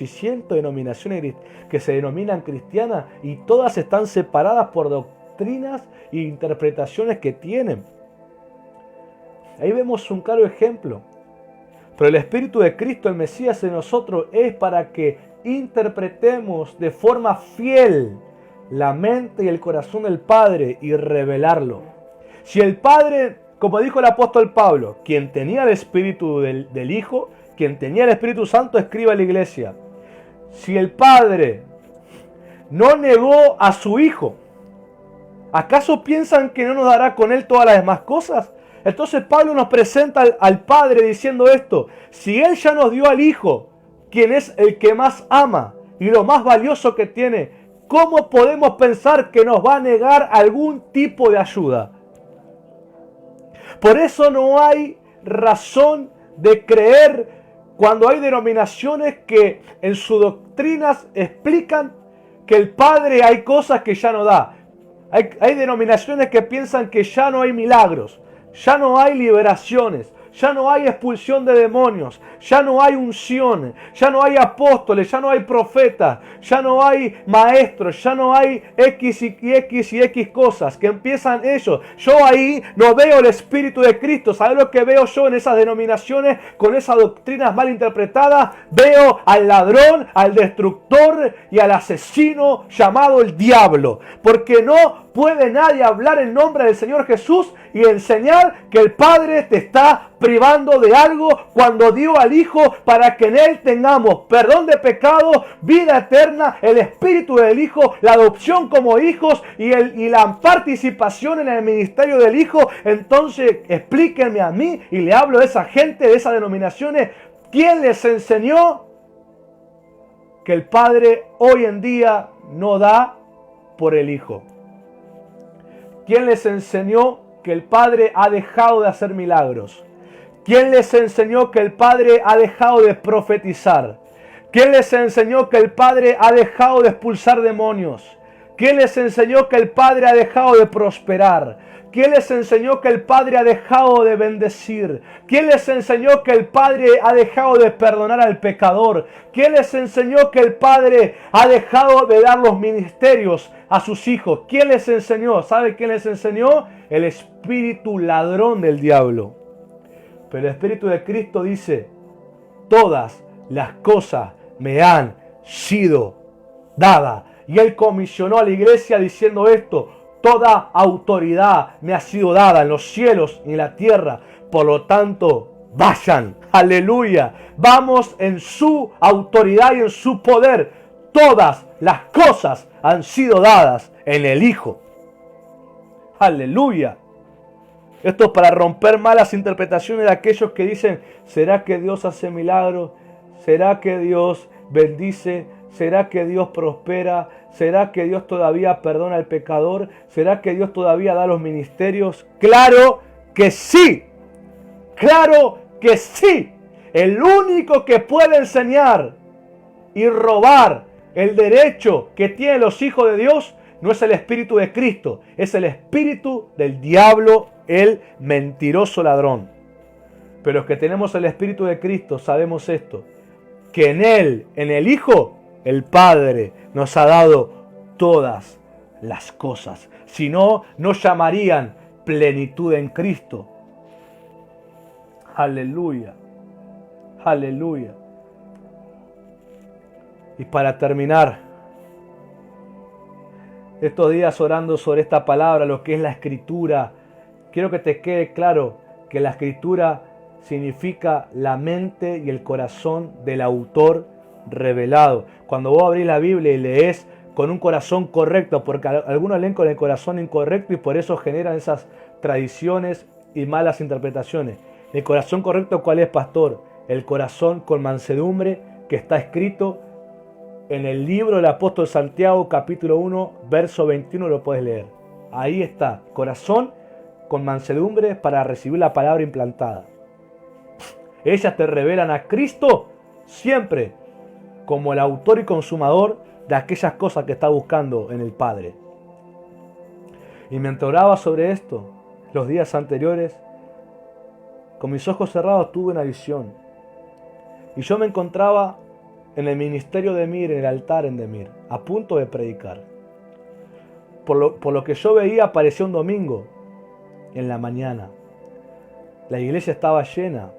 y cientos de denominaciones que se denominan cristianas y todas están separadas por doctrinas e interpretaciones que tienen. Ahí vemos un claro ejemplo. Pero el Espíritu de Cristo, el Mesías en nosotros, es para que interpretemos de forma fiel la mente y el corazón del Padre y revelarlo. Si el Padre, como dijo el apóstol Pablo, quien tenía el Espíritu del Hijo, quien tenía el Espíritu Santo, escribe a la iglesia. Si el Padre no negó a su Hijo, ¿acaso piensan que no nos dará con Él todas las demás cosas? Entonces Pablo nos presenta al Padre diciendo esto. Si Él ya nos dio al Hijo, quien es el que más ama y lo más valioso que tiene, ¿cómo podemos pensar que nos va a negar algún tipo de ayuda? Por eso no hay razón de creer cuando hay denominaciones que en sus doctrinas explican que el Padre hay cosas que ya no da. Hay denominaciones que piensan que ya no hay milagros, ya no hay liberaciones, ya no hay expulsión de demonios, ya no hay unción, ya no hay apóstoles, ya no hay profetas, ya no hay maestros, ya no hay X y X cosas, que empiezan ellos. Yo ahí no veo el Espíritu de Cristo. ¿Sabes lo que veo yo en esas denominaciones con esas doctrinas mal interpretadas? Veo al ladrón, al destructor y al asesino llamado el diablo. Porque no puede nadie hablar en nombre del Señor Jesús y enseñar que el Padre te está privando de algo cuando dio al Hijo para que en Él tengamos perdón de pecado, vida eterna, el Espíritu del Hijo, la adopción como hijos y la participación en el ministerio del Hijo. Entonces explíquenme a mí, y le hablo a esa gente de esas denominaciones, ¿quién les enseñó que el Padre hoy en día no da por el Hijo? ¿Quién les enseñó que el Padre ha dejado de hacer milagros? ¿Quién les enseñó que el Padre ha dejado de profetizar? ¿Quién les enseñó que el Padre ha dejado de expulsar demonios? ¿Quién les enseñó que el Padre ha dejado de prosperar? ¿Quién les enseñó que el Padre ha dejado de bendecir? ¿Quién les enseñó que el Padre ha dejado de perdonar al pecador? ¿Quién les enseñó que el Padre ha dejado de dar los ministerios a sus hijos? ¿Quién les enseñó? ¿Sabe quién les enseñó? El espíritu ladrón del diablo. Pero el Espíritu de Cristo dice: todas las cosas me han sido dadas. Y Él comisionó a la iglesia diciendo esto: toda autoridad me ha sido dada en los cielos y en la tierra. Por lo tanto, vayan. Aleluya. Vamos en su autoridad y en su poder. Todas las cosas han sido dadas en el Hijo. Aleluya. Esto es para romper malas interpretaciones de aquellos que dicen: ¿será que Dios hace milagros? ¿Será que Dios bendice? ¿Será que Dios prospera? ¿Será que Dios todavía perdona al pecador? ¿Será que Dios todavía da los ministerios? ¡Claro que sí! ¡Claro que sí! El único que puede enseñar y robar el derecho que tienen los hijos de Dios no es el Espíritu de Cristo, es el espíritu del diablo, el mentiroso ladrón. Pero los que tenemos el Espíritu de Cristo sabemos esto: que en Él, en el Hijo, el Padre nos ha dado todas las cosas. Si no, no llamarían plenitud en Cristo. Aleluya. Aleluya. Y para terminar, estos días orando sobre esta palabra, lo que es la Escritura, quiero que te quede claro que la Escritura significa la mente y el corazón del autor revelado. Cuando vos abrís la Biblia y lees con un corazón correcto, porque algunos leen con el corazón incorrecto y por eso generan esas tradiciones y malas interpretaciones. El corazón correcto, ¿cuál es, pastor? El corazón con mansedumbre, que está escrito en el libro del apóstol Santiago, capítulo 1, verso 21, lo puedes leer. Ahí está, corazón con mansedumbre para recibir la palabra implantada. Ellas te revelan a Cristo siempre como el autor y consumador de aquellas cosas que está buscando en el Padre. Y mientras oraba sobre esto, los días anteriores, con mis ojos cerrados tuve una visión. Y yo me encontraba en el ministerio de Emir, en el altar en Demir, a punto de predicar. Por lo que yo veía, parecía un domingo en la mañana. La iglesia estaba llena.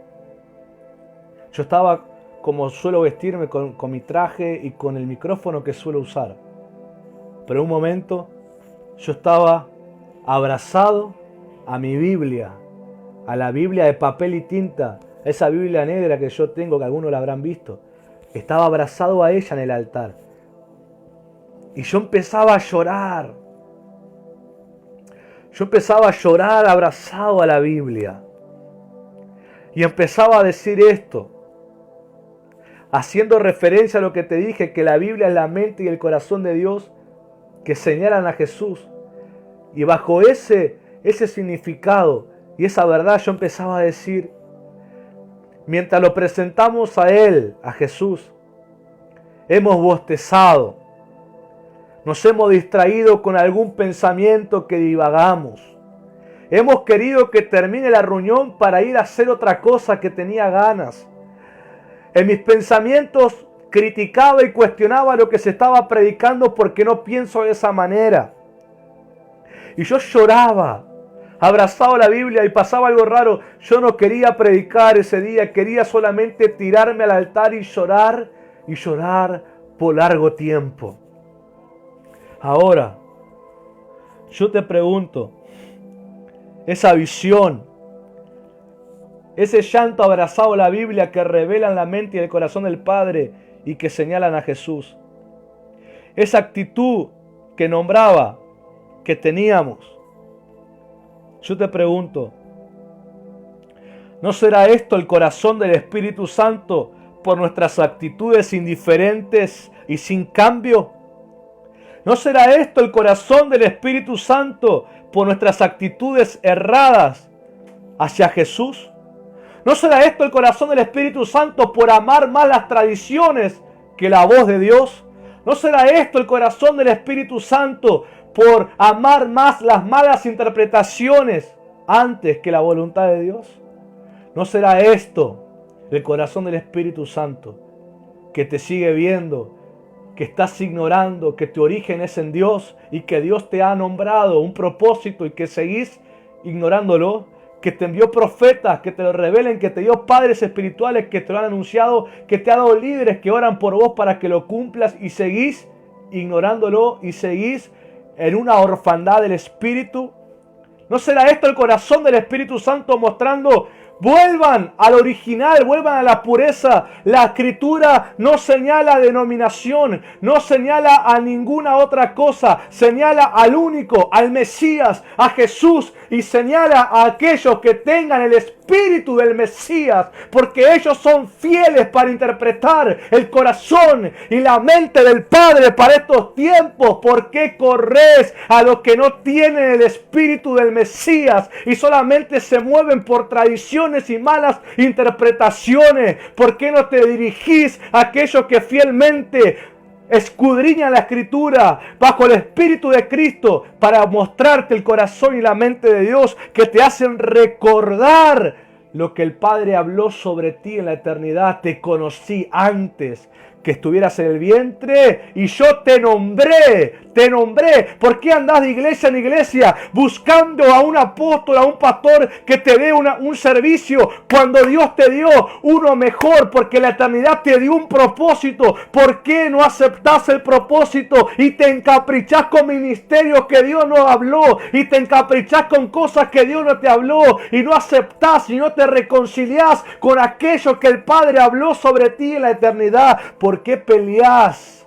Yo estaba como suelo vestirme, con mi traje y con el micrófono que suelo usar. Pero en un momento yo estaba abrazado a mi Biblia, a la Biblia de papel y tinta, esa Biblia negra que yo tengo, que algunos la habrán visto. Estaba abrazado a ella en el altar. Y yo empezaba a llorar. Yo empezaba a llorar abrazado a la Biblia. Y empezaba a decir esto, haciendo referencia a lo que te dije, que la Biblia es la mente y el corazón de Dios que señalan a Jesús. Y bajo ese significado y esa verdad yo empezaba a decir: mientras lo presentamos a Él, a Jesús, hemos bostezado, nos hemos distraído con algún pensamiento que divagamos. Hemos querido que termine la reunión para ir a hacer otra cosa que tenía ganas. En mis pensamientos criticaba y cuestionaba lo que se estaba predicando porque no pienso de esa manera. Y yo lloraba, abrazaba la Biblia y pasaba algo raro. Yo no quería predicar ese día, quería solamente tirarme al altar y llorar por largo tiempo. Ahora, yo te pregunto, esa visión, ese llanto abrazado a la Biblia que revelan la mente y el corazón del Padre y que señalan a Jesús, esa actitud que nombraba, que teníamos, yo te pregunto, ¿no será esto el corazón del Espíritu Santo por nuestras actitudes indiferentes y sin cambio? ¿No será esto el corazón del Espíritu Santo por nuestras actitudes erradas hacia Jesús? ¿No será esto el corazón del Espíritu Santo por amar más las tradiciones que la voz de Dios? ¿No será esto el corazón del Espíritu Santo por amar más las malas interpretaciones antes que la voluntad de Dios? ¿No será esto el corazón del Espíritu Santo que te sigue viendo, que estás ignorando que tu origen es en Dios y que Dios te ha nombrado un propósito y que seguís ignorándolo? Que te envió profetas que te lo revelen, que te dio padres espirituales que te lo han anunciado, que te ha dado líderes que oran por vos para que lo cumplas y seguís ignorándolo y seguís en una orfandad del Espíritu. ¿No será esto el corazón del Espíritu Santo mostrando: vuelvan al original, vuelvan a la pureza? La Escritura no señala denominación, no señala a ninguna otra cosa, señala al único, al Mesías, a Jesús, y señala a aquellos que tengan el Espíritu del Mesías, porque ellos son fieles para interpretar el corazón y la mente del Padre para estos tiempos. ¿Por qué corres a los que no tienen el Espíritu del Mesías y solamente se mueven por tradiciones y malas interpretaciones? ¿Por qué no te dirigís a aquellos que fielmente escudriñan la Escritura bajo el Espíritu de Cristo para mostrarte el corazón y la mente de Dios, que te hacen recordar lo que el Padre habló sobre ti en la eternidad? Te conocí antes que estuvieras en el vientre y yo te nombré. ¿Por qué andás de iglesia en iglesia buscando a un apóstol, a un pastor que te dé un servicio, cuando Dios te dio uno mejor? Porque la eternidad te dio un propósito. ¿Por qué no aceptás el propósito y te encaprichás con ministerios que Dios no habló, y te encaprichás con cosas que Dios no te habló, y no aceptás y no te reconciliás con aquello que el Padre habló sobre ti en la eternidad? ¿Por qué peleás?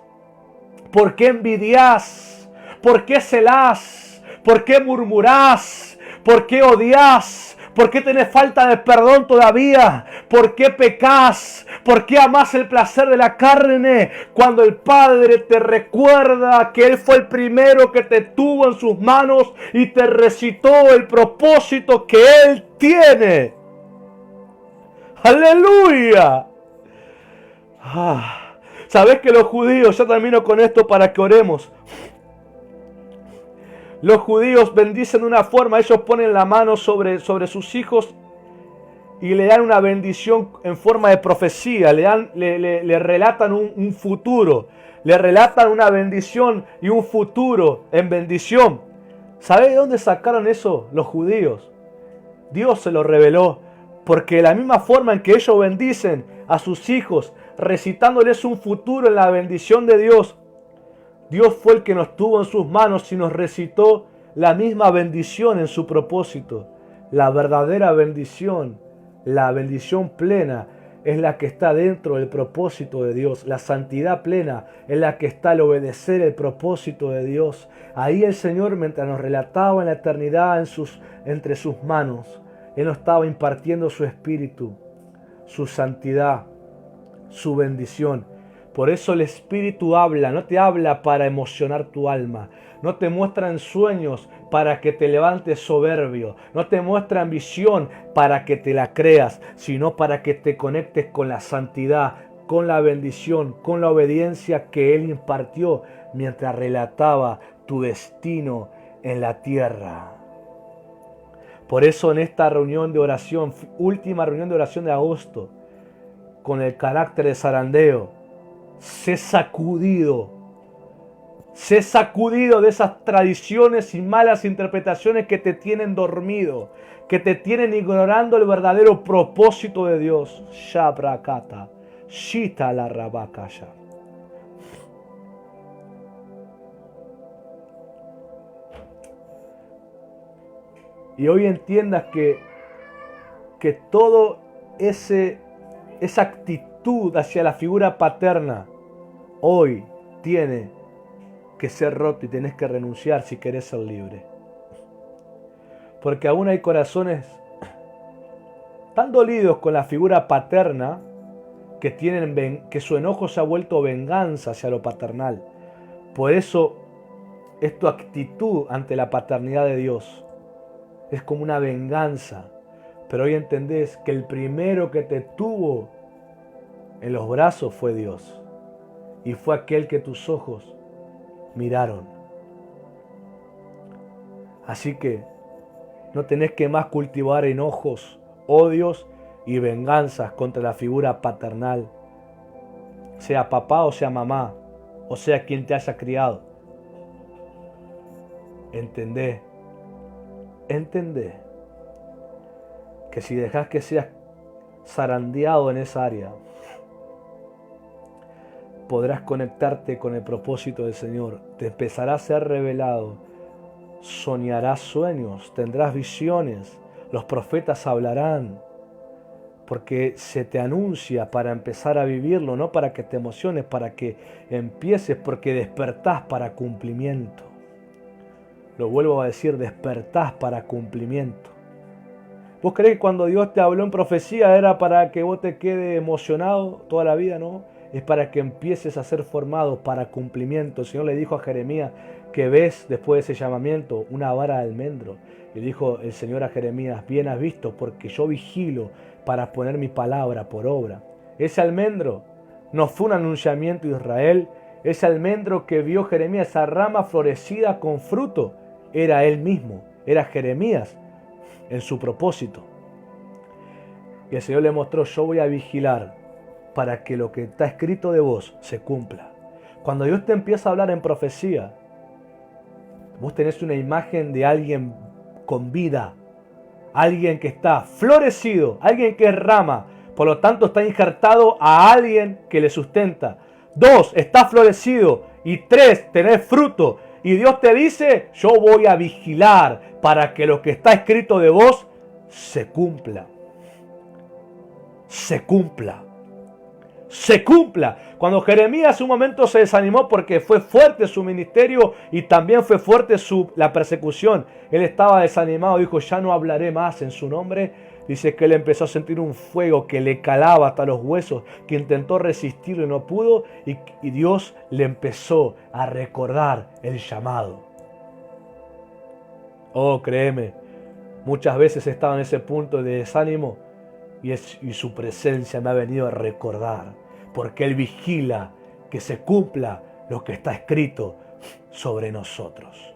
¿Por qué envidias? ¿Por qué celás? ¿Por qué murmurás? ¿Por qué odias? ¿Por qué tenés falta de perdón todavía? ¿Por qué pecás? ¿Por qué amás el placer de la carne? Cuando el Padre te recuerda que Él fue el primero que te tuvo en sus manos y te recitó el propósito que Él tiene. ¡Aleluya! ¿Sabés que los judíos, ya termino con esto para que oremos? Los judíos bendicen de una forma, ellos ponen la mano sobre sus hijos y le dan una bendición en forma de profecía, le relatan un futuro, le relatan una bendición y un futuro en bendición. ¿Sabés de dónde sacaron eso los judíos? Dios se lo reveló, porque de la misma forma en que ellos bendicen a sus hijos, recitándoles un futuro en la bendición de Dios, Dios fue el que nos tuvo en sus manos y nos recitó la misma bendición en su propósito. La verdadera bendición, la bendición plena, es la que está dentro del propósito de Dios. La santidad plena es la que está al obedecer el propósito de Dios. Ahí el Señor, mientras nos relataba en la eternidad entre sus manos, Él nos estaba impartiendo su espíritu, su santidad, su bendición. Por eso el Espíritu habla, no te habla para emocionar tu alma, no te muestra en sueños para que te levantes soberbio, no te muestra en visión para que te la creas, sino para que te conectes con la santidad, con la bendición, con la obediencia que Él impartió mientras relataba tu destino en la tierra. Por eso en esta reunión de oración, última reunión de oración de agosto, con el carácter de zarandeo, sé sacudido de esas tradiciones y malas interpretaciones que te tienen dormido, que te tienen ignorando el verdadero propósito de Dios. Shabrakata, Shita la Rabakaya. Y hoy entiendas que todo esa actitud hacia la figura paterna hoy tiene que ser roto y tienes que renunciar si querés ser libre. Porque aún hay corazones tan dolidos con la figura paterna que su enojo se ha vuelto venganza hacia lo paternal. Por eso es tu actitud ante la paternidad de Dios. Es como una venganza. Pero hoy entendés que el primero que te tuvo en los brazos fue Dios. Y fue aquel que tus ojos miraron. Así que no tenés que más cultivar enojos, odios y venganzas contra la figura paternal. Sea papá o sea mamá, o sea quien te haya criado. Entendé que si dejas que seas zarandeado en esa área, podrás conectarte con el propósito del Señor. Te empezará a ser revelado. Soñarás sueños, tendrás visiones. Los profetas hablarán. Porque se te anuncia para empezar a vivirlo, no para que te emociones, para que empieces, porque despertás para cumplimiento. Lo vuelvo a decir, despertás para cumplimiento. ¿Vos creés que cuando Dios te habló en profecía era para que vos te quedes emocionado toda la vida? No, es para que empieces a ser formado para cumplimiento. El Señor le dijo a Jeremías que ves después de ese llamamiento una vara de almendro. Le dijo el Señor a Jeremías, bien has visto, porque yo vigilo para poner mi palabra por obra. Ese almendro no fue un anunciamiento de Israel, ese almendro que vio Jeremías, esa rama florecida con fruto, era él mismo, era Jeremías en su propósito. Y el Señor le mostró, yo voy a vigilar para que lo que está escrito de vos se cumpla. Cuando Dios te empieza a hablar en profecía, vos tenés una imagen de alguien con vida, alguien que está florecido, alguien que es rama, por lo tanto está injertado a alguien que le sustenta. 2, está florecido. Y 3, tenés fruto. Y Dios te dice, yo voy a vigilar para que lo que está escrito de vos se cumpla. Se cumpla. Se cumpla. Cuando Jeremías un momento se desanimó porque fue fuerte su ministerio y también fue fuerte la persecución. Él estaba desanimado, dijo, ya no hablaré más en su nombre. Dice que él empezó a sentir un fuego que le calaba hasta los huesos, que intentó resistirlo y no pudo, y Dios le empezó a recordar el llamado. Oh, créeme, muchas veces he estado en ese punto de desánimo y su presencia me ha venido a recordar, porque Él vigila que se cumpla lo que está escrito sobre nosotros.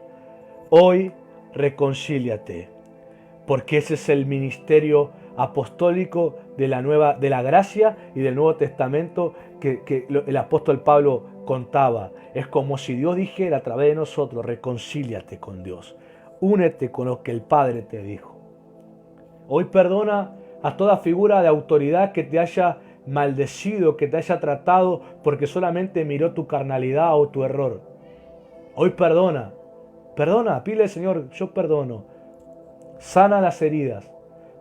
Hoy reconcíliate, porque ese es el ministerio apostólico de la gracia y del Nuevo Testamento que el apóstol Pablo contaba. Es como si Dios dijera a través de nosotros, reconcíliate con Dios, únete con lo que el Padre te dijo. Hoy perdona a toda figura de autoridad que te haya maldecido, que te haya tratado porque solamente miró tu carnalidad o tu error. Hoy perdona, pídele al Señor, yo perdono. Sana las heridas,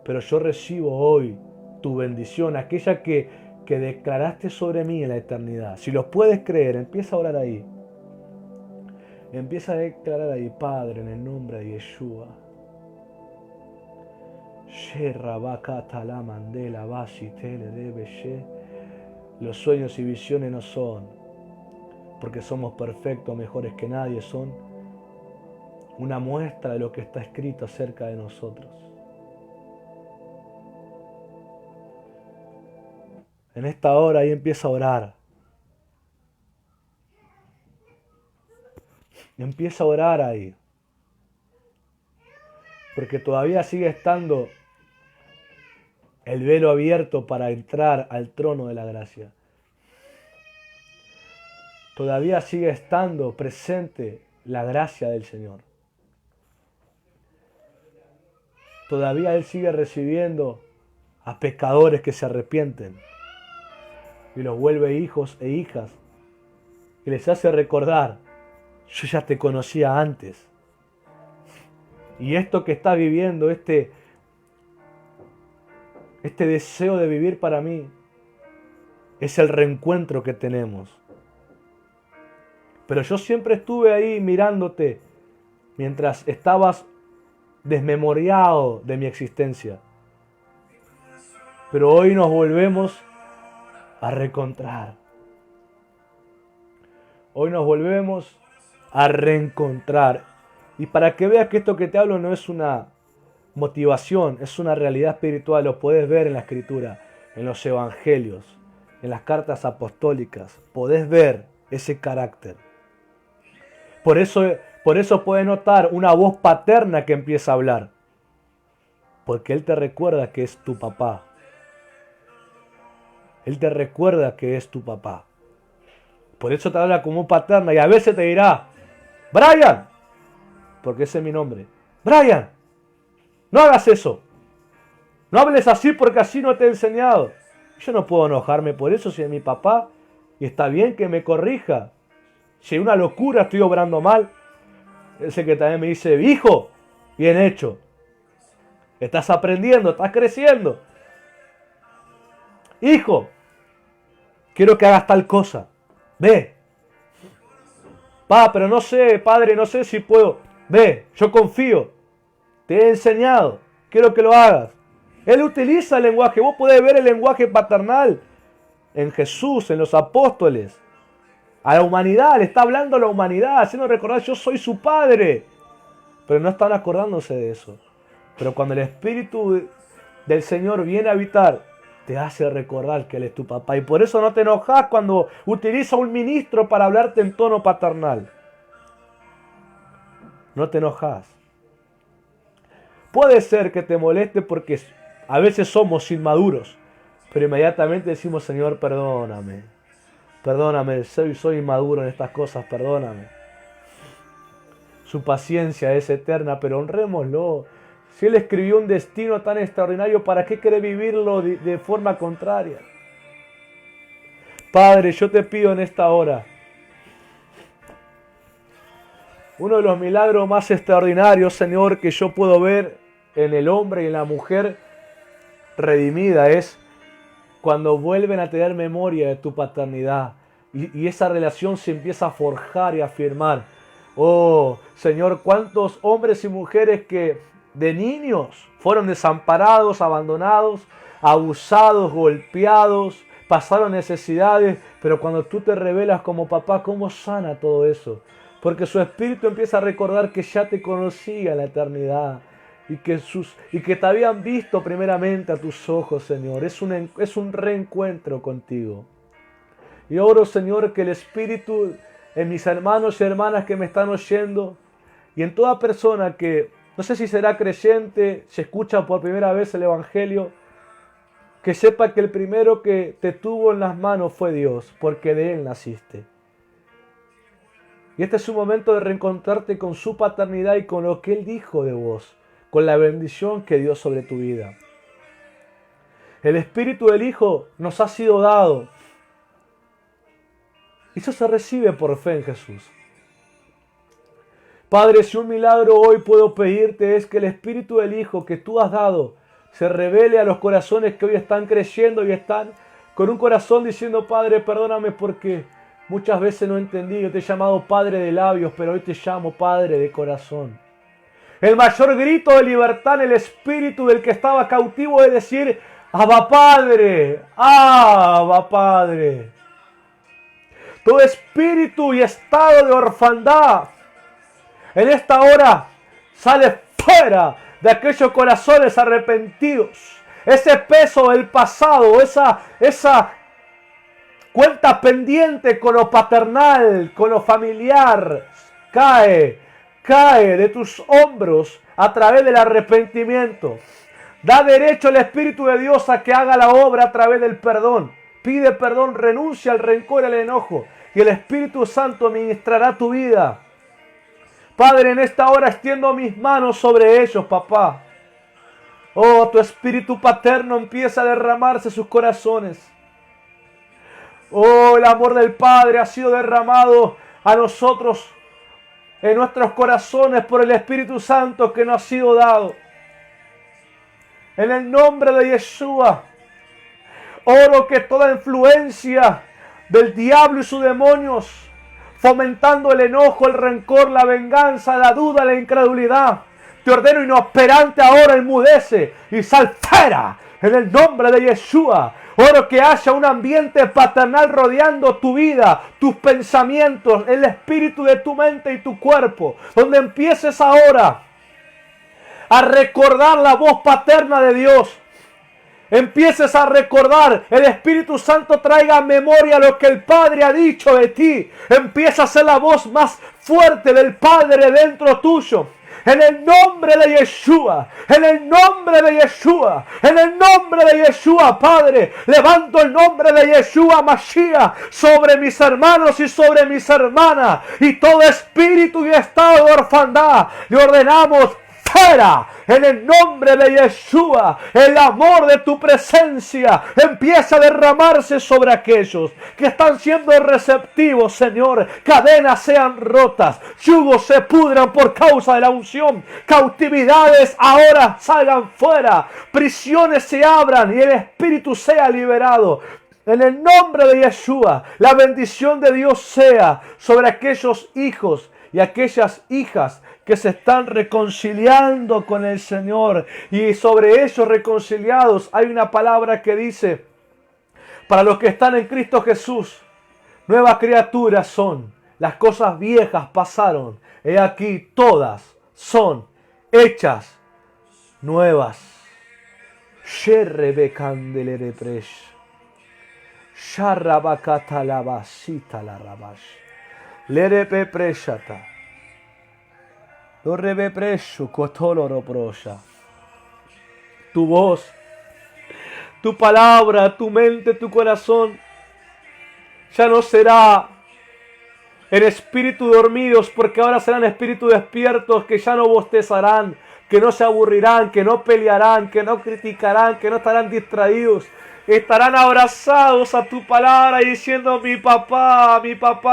pero yo recibo hoy tu bendición, aquella que declaraste sobre mí en la eternidad. Si lo puedes creer, empieza a orar ahí. Empieza a declarar ahí, Padre, en el nombre de Yeshua. Los sueños y visiones no son porque somos perfectos, mejores que nadie, son una muestra de lo que está escrito acerca de nosotros. En esta hora ahí empieza a orar. Empieza a orar ahí. Porque todavía sigue estando el velo abierto para entrar al trono de la gracia. Todavía sigue estando presente la gracia del Señor. Todavía Él sigue recibiendo a pecadores que se arrepienten y los vuelve hijos e hijas y les hace recordar: yo ya te conocía antes. Y esto que estás viviendo, este deseo de vivir para mí, es el reencuentro que tenemos. Pero yo siempre estuve ahí mirándote mientras estabas desmemoriado de mi existencia. Pero hoy nos volvemos a reencontrar. Hoy nos volvemos a reencontrar. Y para que veas que esto que te hablo no es una motivación, es una realidad espiritual. Lo puedes ver en la Escritura, en los Evangelios, en las cartas apostólicas. Podés ver ese carácter. Por eso puedes notar una voz paterna que empieza a hablar. Porque Él te recuerda que es tu papá. Él te recuerda que es tu papá. Por eso te habla como paterna y a veces te dirá: Brian, porque ese es mi nombre. Brian, no hagas eso. No hables así porque así no te he enseñado. Yo no puedo enojarme por eso si es mi papá y está bien que me corrija. Si hay una locura, estoy obrando mal. Ese que también me dice: hijo, bien hecho. Estás aprendiendo, estás creciendo. Hijo, quiero que hagas tal cosa. Ve. Pero no sé, padre, no sé si puedo. Ve, yo confío. Te he enseñado. Quiero que lo hagas. Él utiliza el lenguaje. Vos podés ver el lenguaje paternal en Jesús, en los apóstoles. A la humanidad, le está hablando a la humanidad, haciendo recordar: yo soy su padre. Pero no están acordándose de eso. Pero cuando el Espíritu del Señor viene a habitar, te hace recordar que Él es tu papá. Y por eso no te enojas cuando utiliza un ministro para hablarte en tono paternal. No te enojas. Puede ser que te moleste porque a veces somos inmaduros. Pero inmediatamente decimos: Señor, perdóname. Perdóname, soy inmaduro en estas cosas, perdóname. Su paciencia es eterna, pero honrémoslo. Si Él escribió un destino tan extraordinario, ¿para qué quiere vivirlo de forma contraria? Padre, yo te pido en esta hora, uno de los milagros más extraordinarios, Señor, que yo puedo ver en el hombre y en la mujer redimida es cuando vuelven a tener memoria de tu paternidad y esa relación se empieza a forjar y a afirmar. Oh, Señor, cuántos hombres y mujeres que de niños fueron desamparados, abandonados, abusados, golpeados, pasaron necesidades, pero cuando tú te revelas como papá, ¿cómo sana todo eso? Porque su espíritu empieza a recordar que ya te conocía en la eternidad y que te habían visto primeramente a tus ojos, Señor. Es un reencuentro contigo. Y oro, Señor, que el Espíritu en mis hermanos y hermanas que me están oyendo y en toda persona que no sé si será creyente, se escucha por primera vez el Evangelio, que sepa que el primero que te tuvo en las manos fue Dios, porque de Él naciste. Y este es un momento de reencontrarte con su paternidad y con lo que Él dijo de vos, con la bendición que dio sobre tu vida. El Espíritu del Hijo nos ha sido dado. Y eso se recibe por fe en Jesús. Padre, si un milagro hoy puedo pedirte es que el Espíritu del Hijo que tú has dado se revele a los corazones que hoy están creciendo y están con un corazón diciendo: Padre, perdóname porque muchas veces no entendí. Yo te he llamado Padre de labios, pero hoy te llamo Padre de corazón. El mayor grito de libertad en el espíritu del que estaba cautivo es decir: Abba Padre, Abba Padre. Todo espíritu y estado de orfandad, En esta hora sale fuera de aquellos corazones arrepentidos. Ese peso del pasado, esa cuenta pendiente con lo paternal, con lo familiar, cae de tus hombros a través del arrepentimiento. Da derecho al Espíritu de Dios a que haga la obra a través del perdón. Pide perdón, renuncia al rencor y al enojo, y el Espíritu Santo ministrará tu vida. Padre, en esta hora extiendo mis manos sobre ellos, papá. Oh, tu Espíritu paterno empieza a derramarse en sus corazones. Oh, el amor del Padre ha sido derramado a nosotros, en nuestros corazones, por el Espíritu Santo que nos ha sido dado. En el nombre de Yeshua, oro que toda influencia del diablo y sus demonios, fomentando el enojo, el rencor, la venganza, la duda, la incredulidad, te ordeno inoperante ahora, enmudece y sal fuera en el nombre de Yeshua. Oro que haya un ambiente paternal rodeando tu vida, tus pensamientos, el espíritu de tu mente y tu cuerpo, donde empieces ahora a recordar la voz paterna de Dios. Empieces a recordar, el Espíritu Santo traiga a memoria lo que el Padre ha dicho de ti. Empieza a ser la voz más fuerte del Padre dentro tuyo. En el nombre de Yeshua, en el nombre de Yeshua, en el nombre de Yeshua, Padre, levanto el nombre de Yeshua Mashiach sobre mis hermanos y sobre mis hermanas, y todo espíritu y estado de orfandad le ordenamos fuera. En el nombre de Yeshua, el amor de tu presencia empieza a derramarse sobre aquellos que están siendo receptivos, Señor. Cadenas sean rotas, yugos se pudran por causa de la unción, cautividades ahora salgan fuera, prisiones se abran y el espíritu sea liberado. En el nombre de Yeshua, la bendición de Dios sea sobre aquellos hijos y aquellas hijas que se están reconciliando con el Señor. Y sobre ellos reconciliados hay una palabra que dice: para los que están en Cristo Jesús, nuevas criaturas son. Las cosas viejas pasaron, he aquí todas son hechas nuevas. Tu voz, tu palabra, tu mente, tu corazón ya no será en espíritu dormidos, porque ahora serán espíritus despiertos que ya no bostezarán, que no se aburrirán, que no pelearán, que no criticarán, que no estarán distraídos. Estarán abrazados a tu palabra y diciendo: mi papá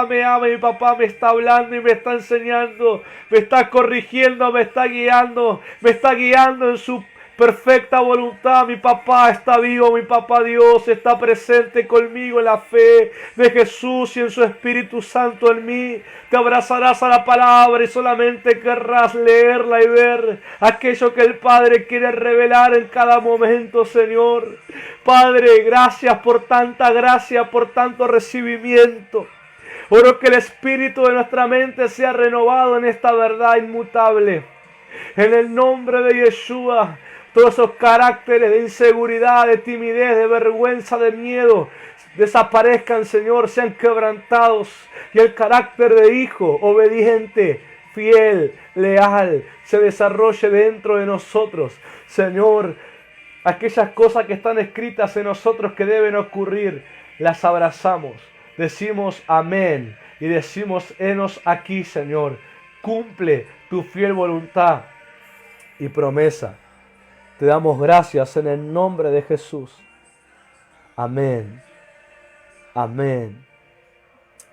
me ama, mi papá me está hablando y me está enseñando, me está corrigiendo, me está guiando en su perfecta voluntad. Mi papá está vivo, mi papá Dios está presente conmigo en la fe de Jesús y en su Espíritu Santo en mí. Te abrazarás a la palabra y solamente querrás leerla y ver aquello que el Padre quiere revelar en cada momento, Señor. Padre, gracias por tanta gracia, por tanto recibimiento. Oro que el espíritu de nuestra mente sea renovado en esta verdad inmutable. En el nombre de Yeshua, todos esos caracteres de inseguridad, de timidez, de vergüenza, de miedo, desaparezcan, Señor, sean quebrantados. Y el carácter de hijo obediente, fiel, leal, se desarrolle dentro de nosotros. Señor, aquellas cosas que están escritas en nosotros que deben ocurrir, las abrazamos. Decimos amén y decimos: henos aquí, Señor. Cumple tu fiel voluntad y promesa. Te damos gracias en el nombre de Jesús. Amén. Amén.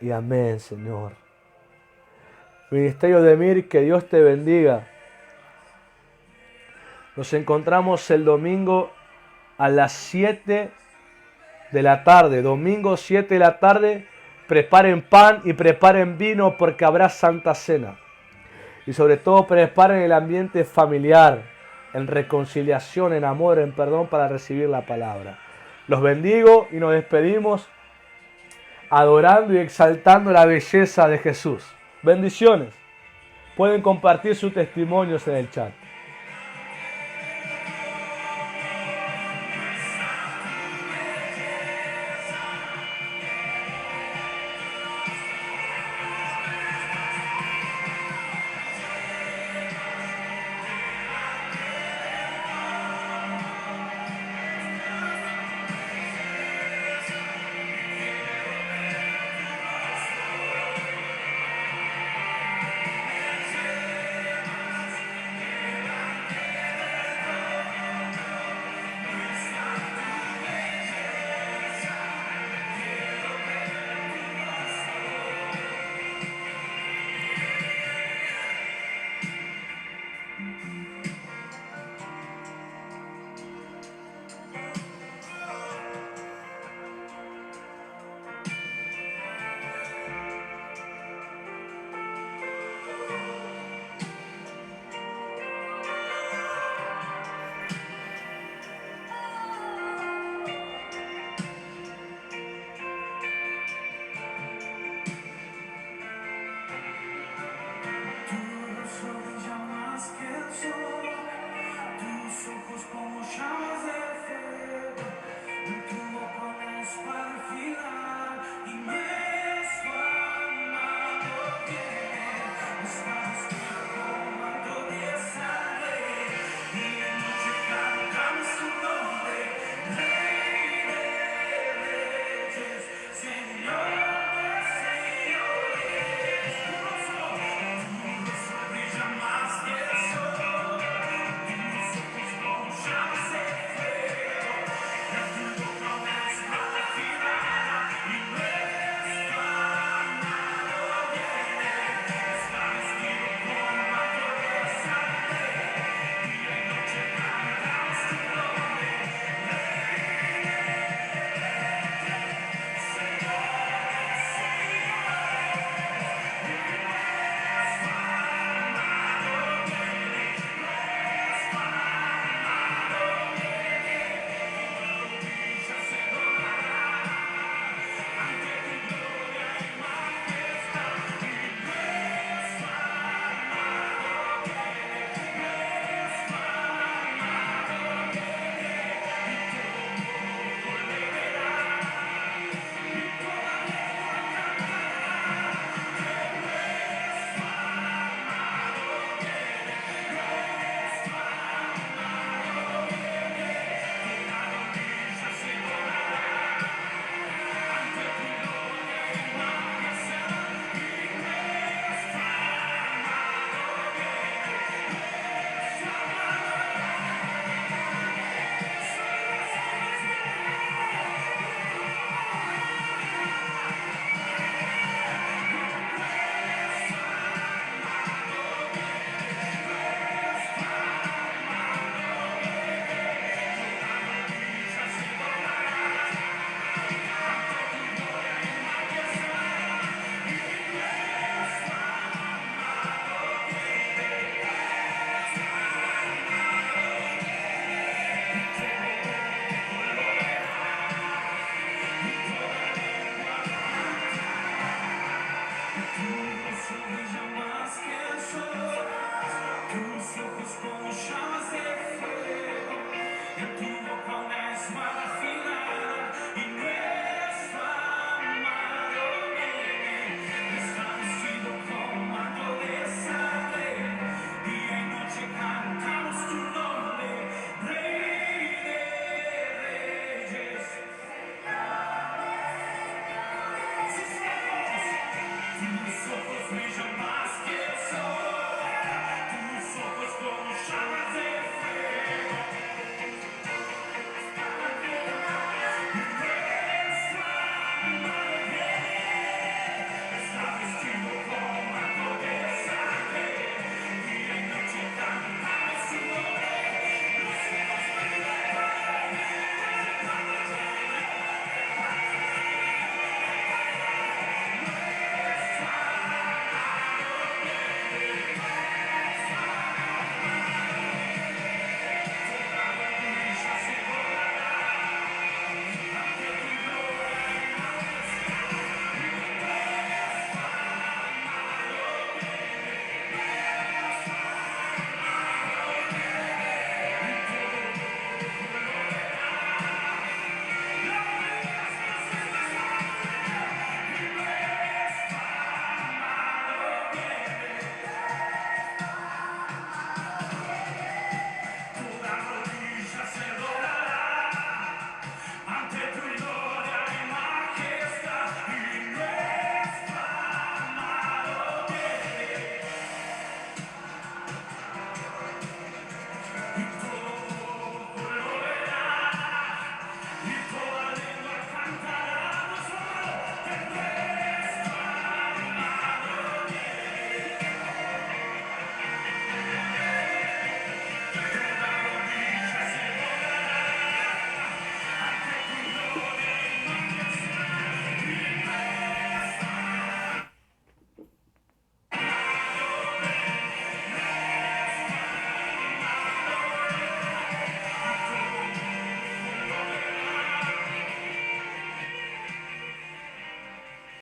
Y amén, Señor. Ministerio de Mir, que Dios te bendiga. Nos encontramos el domingo a las 7 de la tarde. Domingo 7 de la tarde. Preparen pan y preparen vino, porque habrá Santa Cena. Y sobre todo preparen el ambiente familiar, en reconciliación, en amor, en perdón, para recibir la palabra. Los bendigo y nos despedimos adorando y exaltando la belleza de Jesús. Bendiciones. Pueden compartir sus testimonios en el chat. Tus ojos como llamas de fuego, en tu boca una espada